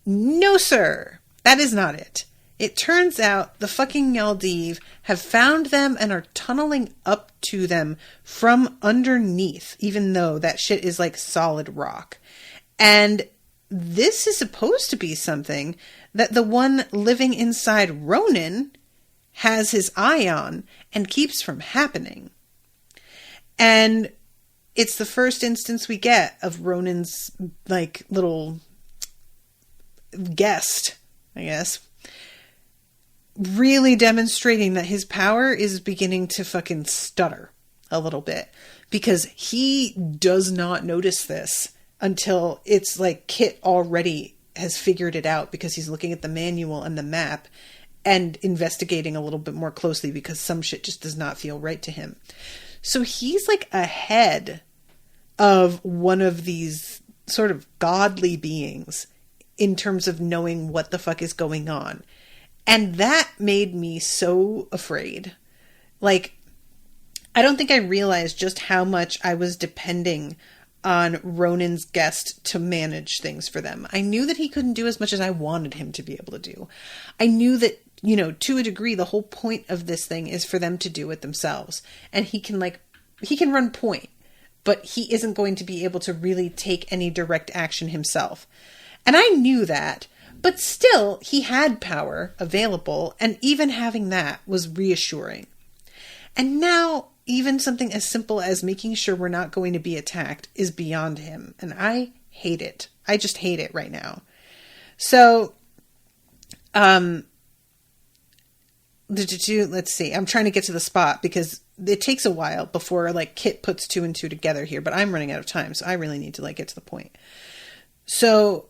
No, sir. That is not it. It turns out the fucking Yaldiv have found them and are tunneling up to them from underneath, even though that shit is like solid rock. And this is supposed to be something that the one living inside Ronan has his eye on and keeps from happening. And it's the first instance we get of Ronan's like little guest, I guess, really demonstrating that his power is beginning to fucking stutter a little bit, because he does not notice this until it's like Kit already has figured it out, because he's looking at the manual and the map and investigating a little bit more closely, because some shit just does not feel right to him. So he's like ahead of one of these sort of godly beings in terms of knowing what the fuck is going on. And that made me so afraid. Like, I don't think I realized just how much I was depending on Ronan's guest to manage things for them. I knew that he couldn't do as much as I wanted him to be able to do. I knew that, you know, to a degree, the whole point of this thing is for them to do it themselves. And he can run point, but he isn't going to be able to really take any direct action himself. And I knew that, but still he had power available, and even having that was reassuring. And now even something as simple as making sure we're not going to be attacked is beyond him. And I hate it. I just hate it right now. So, let's see. I'm trying to get to the spot because it takes a while before like Kit puts two and two together here, but I'm running out of time. So I really need to like get to the point. So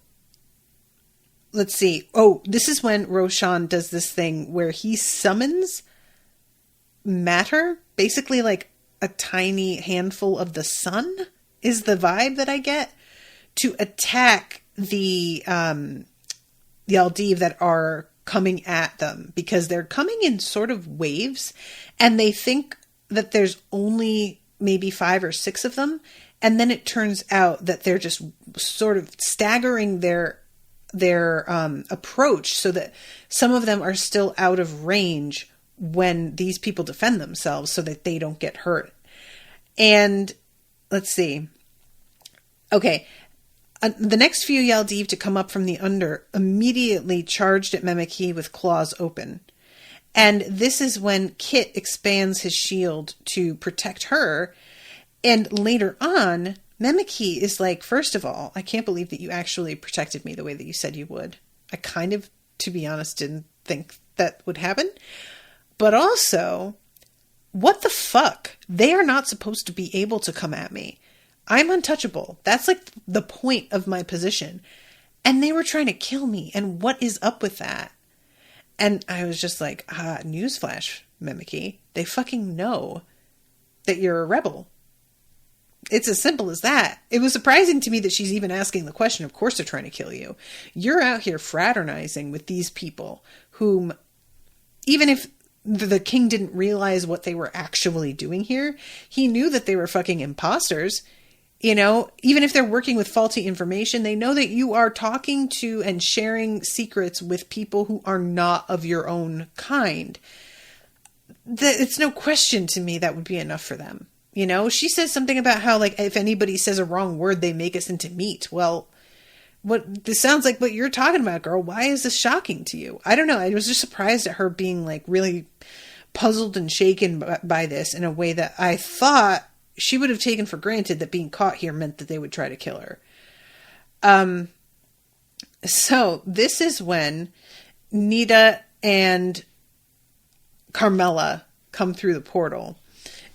let's see. Oh, this is when Roshan does this thing where he summons matter, basically like a tiny handful of the sun is the vibe that I get, to attack the Yaldiv that are coming at them, because they're coming in sort of waves, and they think that there's only maybe 5 or 6 of them, and then it turns out that they're just sort of staggering their approach so that some of them are still out of range when these people defend themselves so that they don't get hurt. And let's see. Okay. The next few Yaldiv to come up from the under immediately charged at Memeki with claws open. And this is when Kit expands his shield to protect her. And later on, Memeki is like, first of all, I can't believe that you actually protected me the way that you said you would. I kind of, to be honest, didn't think that would happen. But also, what the fuck? They are not supposed to be able to come at me. I'm untouchable. That's like the point of my position. And they were trying to kill me. And what is up with that? And I was just like, newsflash, Memeki. They fucking know that you're a rebel. It's as simple as that. It was surprising to me that she's even asking the question. Of course they're trying to kill you. You're out here fraternizing with these people whom, even if the king didn't realize what they were actually doing here, he knew that they were fucking imposters. You know, even if they're working with faulty information, they know that you are talking to and sharing secrets with people who are not of your own kind. It's no question to me that would be enough for them. You know, she says something about how, like, if anybody says a wrong word, they make us into meat. Well, this sounds like what you're talking about, girl. Why is this shocking to you? I don't know. I was just surprised at her being, like, really puzzled and shaken by this in a way that I thought she would have taken for granted that being caught here meant that they would try to kill her. So this is when Nita and Carmela come through the portal,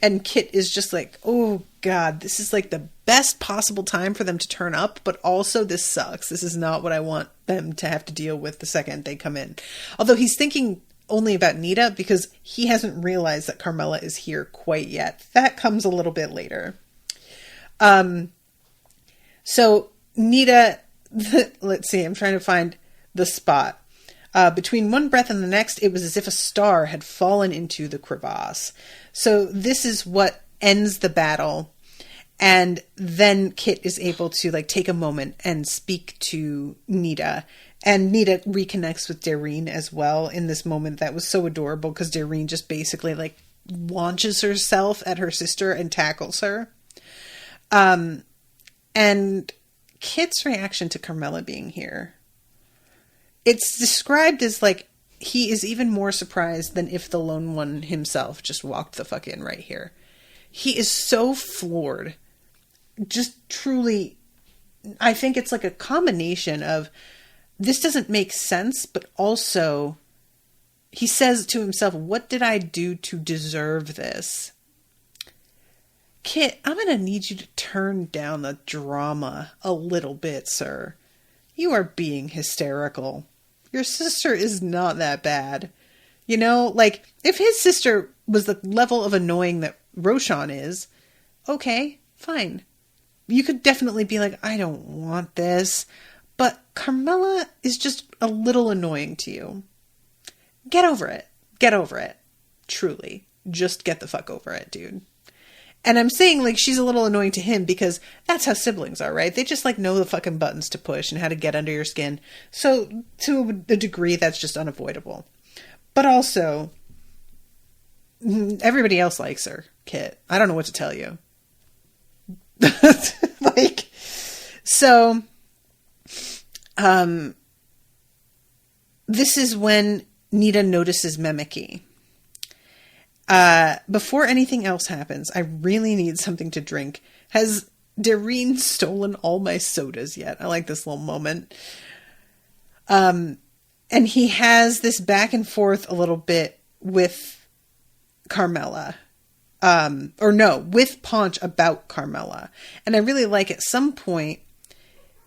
and Kit is just like, oh God, this is like the best possible time for them to turn up, but also this sucks. This is not what I want them to have to deal with the second they come in. Although he's thinking only about Nita because he hasn't realized that Carmela is here quite yet. That comes a little bit later. So Nita, let's see, I'm trying to find the spot. Between one breath and the next, it was as if a star had fallen into the crevasse. So this is what ends the battle. And then Kit is able to, like, take a moment and speak to Nita. And Nita reconnects with Dareen as well in this moment that was so adorable because Dareen just basically, like, launches herself at her sister and tackles her. And Kit's reaction to Carmela being here, it's described as, like, he is even more surprised than if the lone one himself just walked the fuck in right here. He is so floored. Just truly, I think it's like a combination of this doesn't make sense, but also he says to himself, what did I do to deserve this? Kit, I'm going to need you to turn down the drama a little bit, sir. You are being hysterical. Your sister is not that bad. You know, like, if his sister was the level of annoying that Roshan is, okay, fine. You could definitely be like, I don't want this. But Carmela is just a little annoying to you. Get over it. Get over it. Truly. Just get the fuck over it, dude. And I'm saying, like, she's a little annoying to him because that's how siblings are, right? They just, like, know the fucking buttons to push and how to get under your skin. So, to a degree, that's just unavoidable. But also, everybody else likes her, Kit. I don't know what to tell you. Like, so, this is when Nita notices Memeki. Before anything else happens, I really need something to drink. Has Dareen stolen all my sodas yet? I like this little moment. And he has this back and forth a little bit with Carmela. With Paunch about Carmela. And I really like at some point,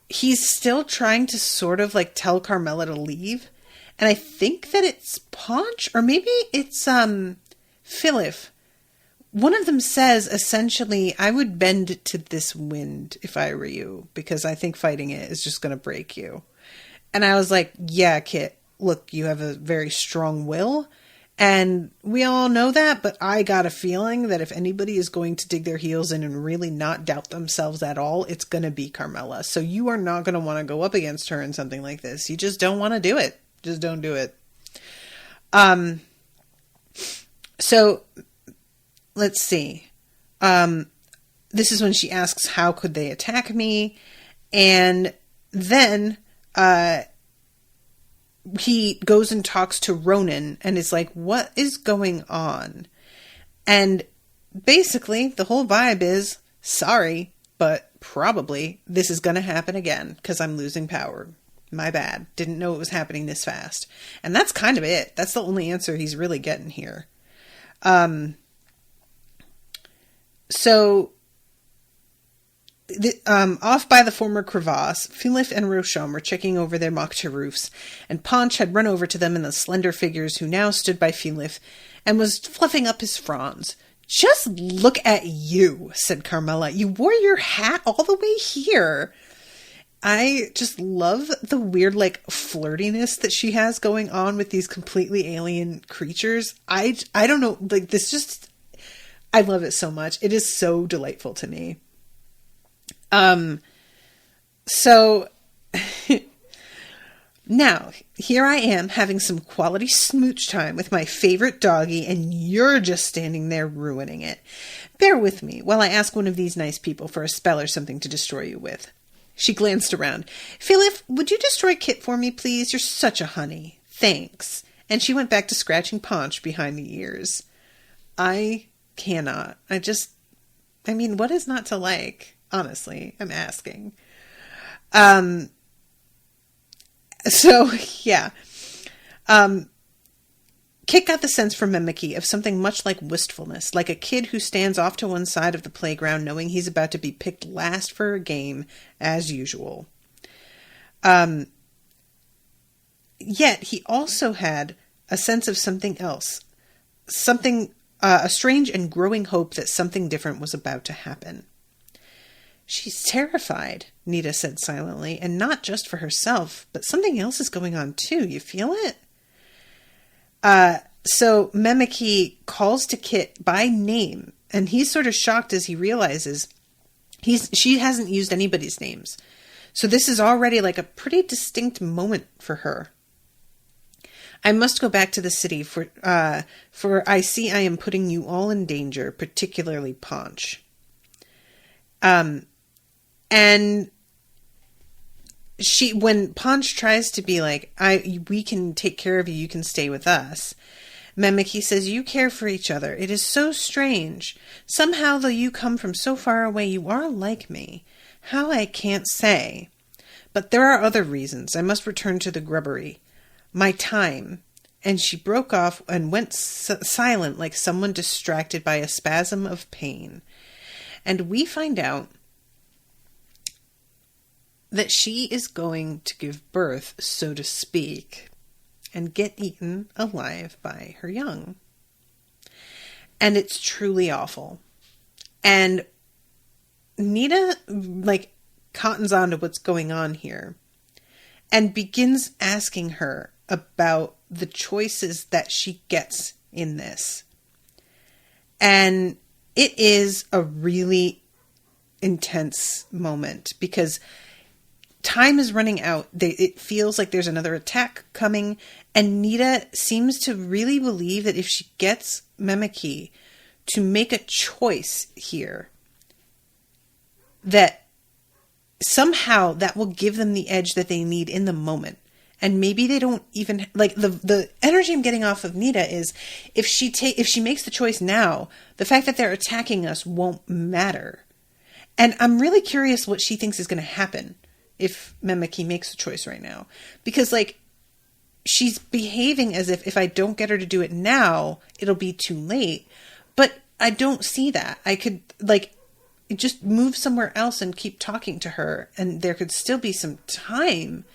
he's still trying to sort of, like, tell Carmela to leave. And I think that it's Paunch, or maybe it's, Philip. One of them says, essentially, I would bend to this wind if I were you, because I think fighting it is just going to break you. And I was like, yeah, Kit, look, you have a very strong will, and we all know that, but I got a feeling that if anybody is going to dig their heels in and really not doubt themselves at all, it's going to be Carmela. So you are not going to want to go up against her in something like this. You just don't want to do it. Just don't do it. So, let's see. This is when she asks, how could they attack me? And then, he goes and talks to Ronan and is like, what is going on? And basically, the whole vibe is, sorry, but probably this is going to happen again because I'm losing power. My bad. Didn't know it was happening this fast. And that's kind of it. That's the only answer he's really getting here. Off by the former crevasse, Philip and Roshan were checking over their Mokhtar roofs, and Paunch had run over to them in the slender figures who now stood by Philip and was fluffing up his fronds. Just look at you, said Carmela. You wore your hat all the way here. I just love the weird, like, flirtiness that she has going on with these completely alien creatures. I don't know, like, this just, I love it so much. It is so delightful to me. So now, here I am having some quality smooch time with my favorite doggy, and you're just standing there ruining it. Bear with me while I ask one of these nice people for a spell or something to destroy you with. She glanced around. Philip, would you destroy Kit for me, please? You're such a honey. Thanks. And she went back to scratching Paunch behind the ears. I cannot. I mean, what is not to like? Honestly, I'm asking. So, yeah. Kit got the sense from Memeki of something much like wistfulness, like a kid who stands off to one side of the playground knowing he's about to be picked last for a game, as usual. Yet, he also had a sense of something else. A strange and growing hope that something different was about to happen. She's terrified, Nita said silently, and not just for herself, but something else is going on too. You feel it? So Memeki calls to Kit by name, and he's sort of shocked as he realizes she hasn't used anybody's names. So this is already like a pretty distinct moment for her. I must go back to the city for I see I am putting you all in danger, particularly Paunch. And when Paunch tries to be like, we can take care of you, you can stay with us, Memeki says, you care for each other. It is so strange. Somehow, though you come from so far away, you are like me. How I can't say. But there are other reasons. I must return to the grubbery. My time. And she broke off and went silent like someone distracted by a spasm of pain. And we find out that she is going to give birth, so to speak, and get eaten alive by her young. And it's truly awful. And Nita, like, cottons on to what's going on here and begins asking her about the choices that she gets in this. And it is a really intense moment because time is running out. It feels like there's another attack coming, and Nita seems to really believe that if she gets Memeki to make a choice here, that somehow that will give them the edge that they need in the moment. And maybe they don't even, like, the energy I'm getting off of Nita is if she makes the choice now, the fact that they're attacking us won't matter. And I'm really curious what she thinks is going to happen if Memeki makes a choice right now. Because, like, she's behaving as if I don't get her to do it now, it'll be too late. But I don't see that. I could, like, just move somewhere else and keep talking to her, and there could still be some time.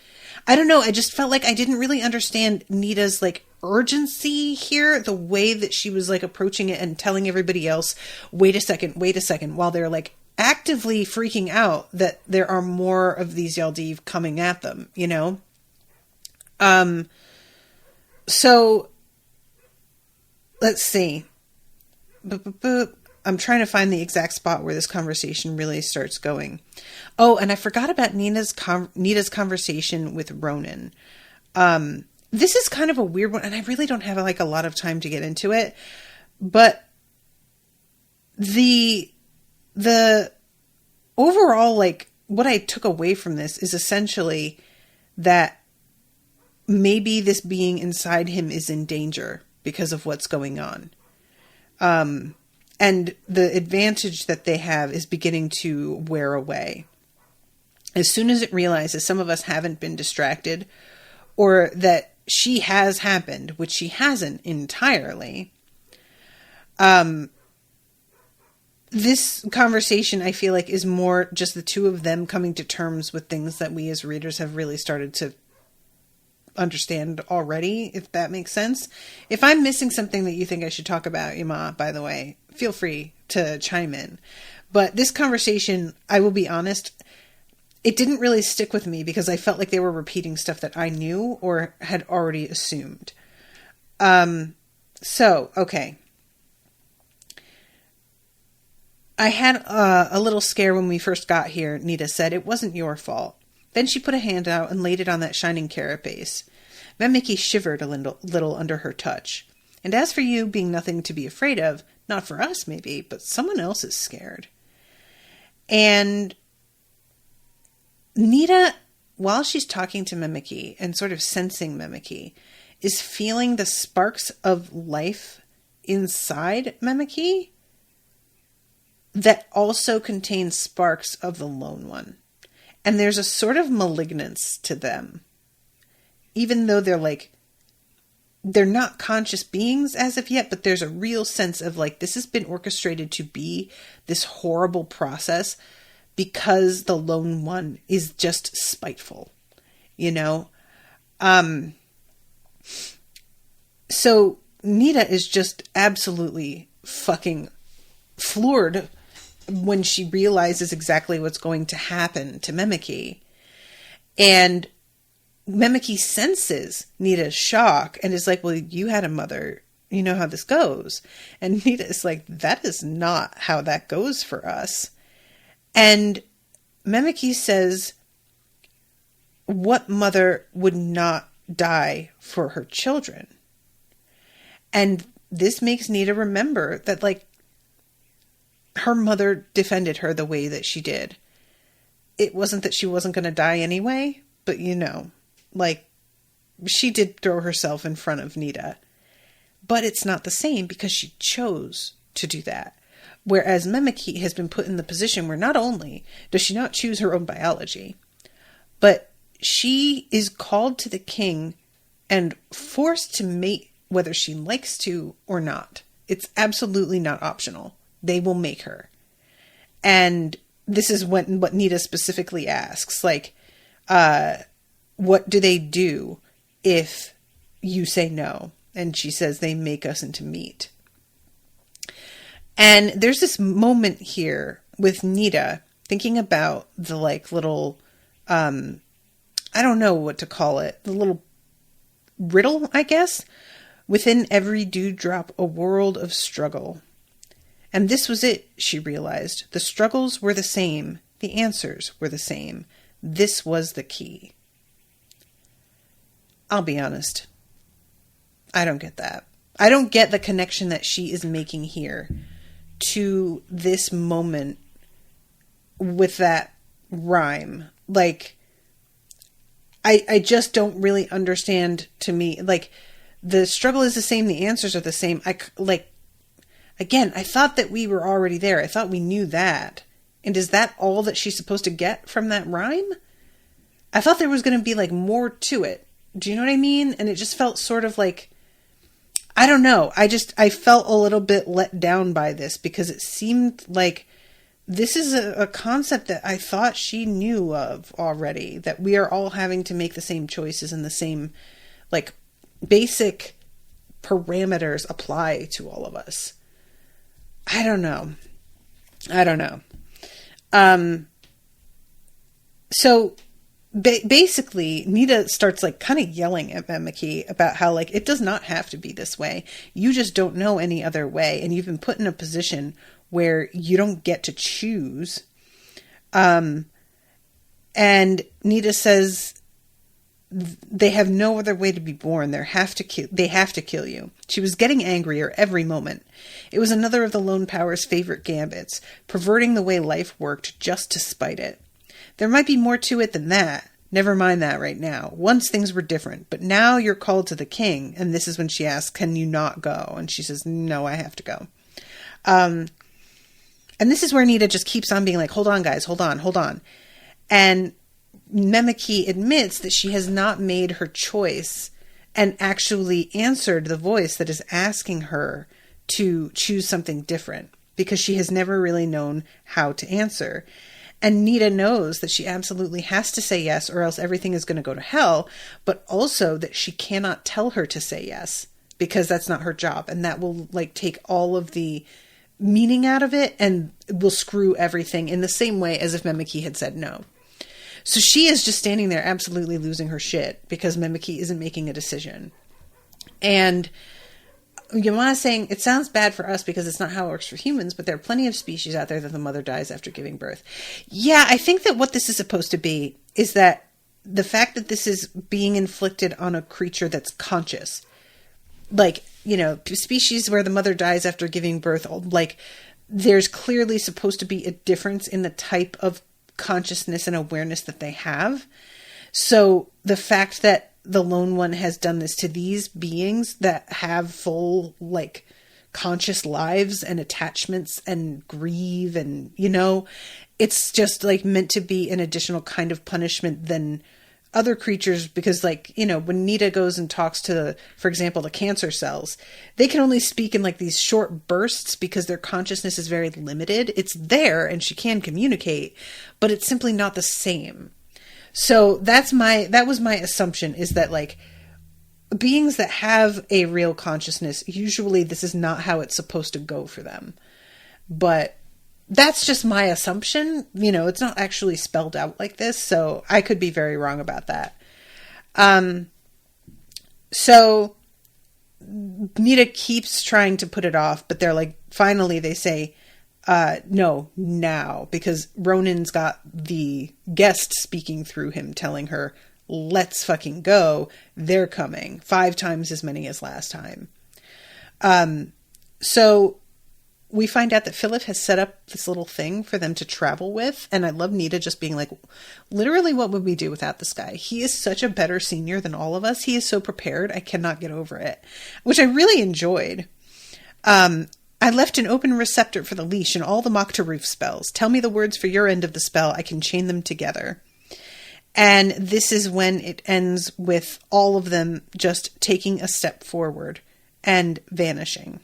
I don't know. I just felt like I didn't really understand Nita's, like, urgency here, the way that she was, like, approaching it and telling everybody else, wait a second, while they're, like, actively freaking out that there are more of these Yaldiv coming at them, you know? So let's see. I'm trying to find the exact spot where this conversation really starts going. Oh, and I forgot about Nita's conversation with Ronan. This is kind of a weird one, and I really don't have, like, a lot of time to get into it, but the overall, like, what I took away from this is essentially that maybe this being inside him is in danger because of what's going on. And the advantage that they have is beginning to wear away. As soon as it realizes some of us haven't been distracted, or that she has happened, which she hasn't entirely, this conversation, I feel like, is more just the two of them coming to terms with things that we as readers have really started to understand already, if that makes sense. If I'm missing something that you think I should talk about, Yama, by the way, feel free to chime in. But this conversation, I will be honest, it didn't really stick with me because I felt like they were repeating stuff that I knew or had already assumed. Okay. I had a little scare when we first got here, Nita said. It wasn't your fault. Then she put a hand out and laid it on that shining carapace. Memiki shivered a little under her touch. And as for you being nothing to be afraid of, not for us maybe, but someone else is scared. And Nita, while she's talking to Memiki and sort of sensing Memiki, is feeling the sparks of life inside Memiki that also contain sparks of the lone one. And there's a sort of malignance to them. Even though they're not conscious beings as of yet, but there's a real sense of like, this has been orchestrated to be this horrible process because the lone one is just spiteful, you know? So Nita is just absolutely fucking floored when she realizes exactly what's going to happen to Memiki. And Memiki senses Nita's shock and is like, well, you had a mother. You know how this goes. And Nita is like, that is not how that goes for us. And Memiki says, what mother would not die for her children? And this makes Nita remember that, like, her mother defended her the way that she did. It wasn't that she wasn't going to die anyway, but you know, like, she did throw herself in front of Nita. But it's not the same because she chose to do that. Whereas Memiki has been put in the position where not only does she not choose her own biology, but she is called to the king and forced to mate whether she likes to or not. It's absolutely not optional. They will make her. And this is what Nita specifically asks, like, what do they do if you say no? And she says they make us into meat. And there's this moment here with Nita thinking about the like little, I don't know what to call it, the little riddle, I guess. Within every dewdrop, a world of struggle. And this was it, she realized. The struggles were the same. The answers were the same. This was the key. I'll be honest. I don't get that. I don't get the connection that she is making here to this moment with that rhyme. Like, I just don't really understand. To me, like, the struggle is the same, the answers are the same. Again, I thought that we were already there. I thought we knew that. And is that all that she's supposed to get from that rhyme? I thought there was going to be like more to it. Do you know what I mean? And it just felt sort of like, I don't know. I felt a little bit let down by this because it seemed like this is a concept that I thought she knew of already, that we are all having to make the same choices and the same like basic parameters apply to all of us. I don't know. So basically Nita starts like kind of yelling at Memiki about how like it does not have to be this way. You just don't know any other way. And you've been put in a position where you don't get to choose. And Nita says they have no other way to be born. They have to kill you. She was getting angrier every moment. It was another of the Lone Power's favorite gambits, perverting the way life worked just to spite it. There might be more to it than that. Never mind that right now. Once things were different, but now you're called to the king. And this is when she asks, can you not go? And she says, no, I have to go. And this is where Nita just keeps on being like, hold on, guys, hold on. And Memiki admits that she has not made her choice and actually answered the voice that is asking her to choose something different because she has never really known how to answer. And Nita knows that she absolutely has to say yes or else everything is going to go to hell, but also that she cannot tell her to say yes because that's not her job. And that will like take all of the meaning out of it and will screw everything in the same way as if Memeki had said no. So she is just standing there absolutely losing her shit because Memeki isn't making a decision. And Yama is saying, it sounds bad for us because it's not how it works for humans, but there are plenty of species out there that the mother dies after giving birth. Yeah, I think that what this is supposed to be is that the fact that this is being inflicted on a creature that's conscious, like, you know, species where the mother dies after giving birth, like, there's clearly supposed to be a difference in the type of consciousness and awareness that they have. So the fact that the lone one has done this to these beings that have full, like, conscious lives and attachments and grieve and, you know, it's just, like, meant to be an additional kind of punishment than other creatures because, like, you know, when Nita goes and talks to, for example, the cancer cells, they can only speak in, like, these short bursts because their consciousness is very limited. It's there and she can communicate, but it's simply not the same. So that was my assumption, is that, like, beings that have a real consciousness, usually this is not how it's supposed to go for them. But that's just my assumption. You know, it's not actually spelled out like this, so I could be very wrong about that. So Nita keeps trying to put it off, but they're like, finally they say, no, now, because Ronan's got the guest speaking through him telling her, let's fucking go. They're coming 5 times as many as last time. So we find out that Philip has set up this little thing for them to travel with. And I love Nita just being like, literally, what would we do without this guy? He is such a better senior than all of us. He is so prepared. I cannot get over it, which I really enjoyed. I left an open receptor for the leash and all the Moktaroof spells. Tell me the words for your end of the spell. I can chain them together. And this is when it ends with all of them just taking a step forward and vanishing.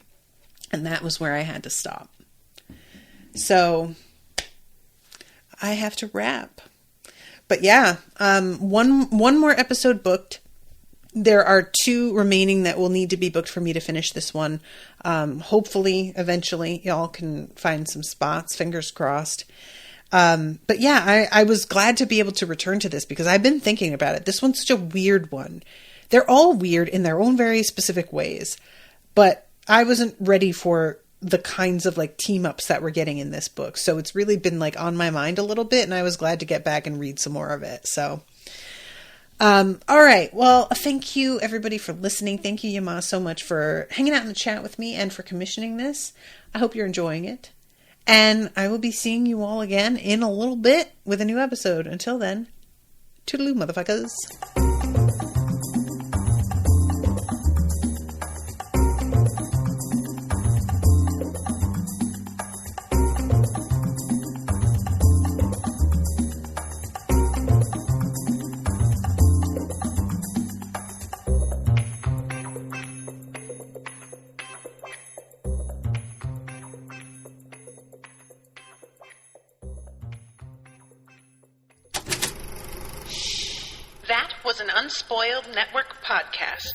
And that was where I had to stop. So I have to wrap. But yeah, one more episode booked. There are 2 remaining that will need to be booked for me to finish this one. Hopefully, eventually, y'all can find some spots. Fingers crossed. But yeah, I was glad to be able to return to this because I've been thinking about it. This one's such a weird one. They're all weird in their own very specific ways. But I wasn't ready for the kinds of, like, team-ups that we're getting in this book. So it's really been, like, on my mind a little bit. And I was glad to get back and read some more of it. So all right. Well, thank you everybody for listening. Thank you, Yama, so much for hanging out in the chat with me and for commissioning this. I hope you're enjoying it. And I will be seeing you all again in a little bit with a new episode. Until then, toodaloo, motherfuckers. That was an Unspoiled Network podcast.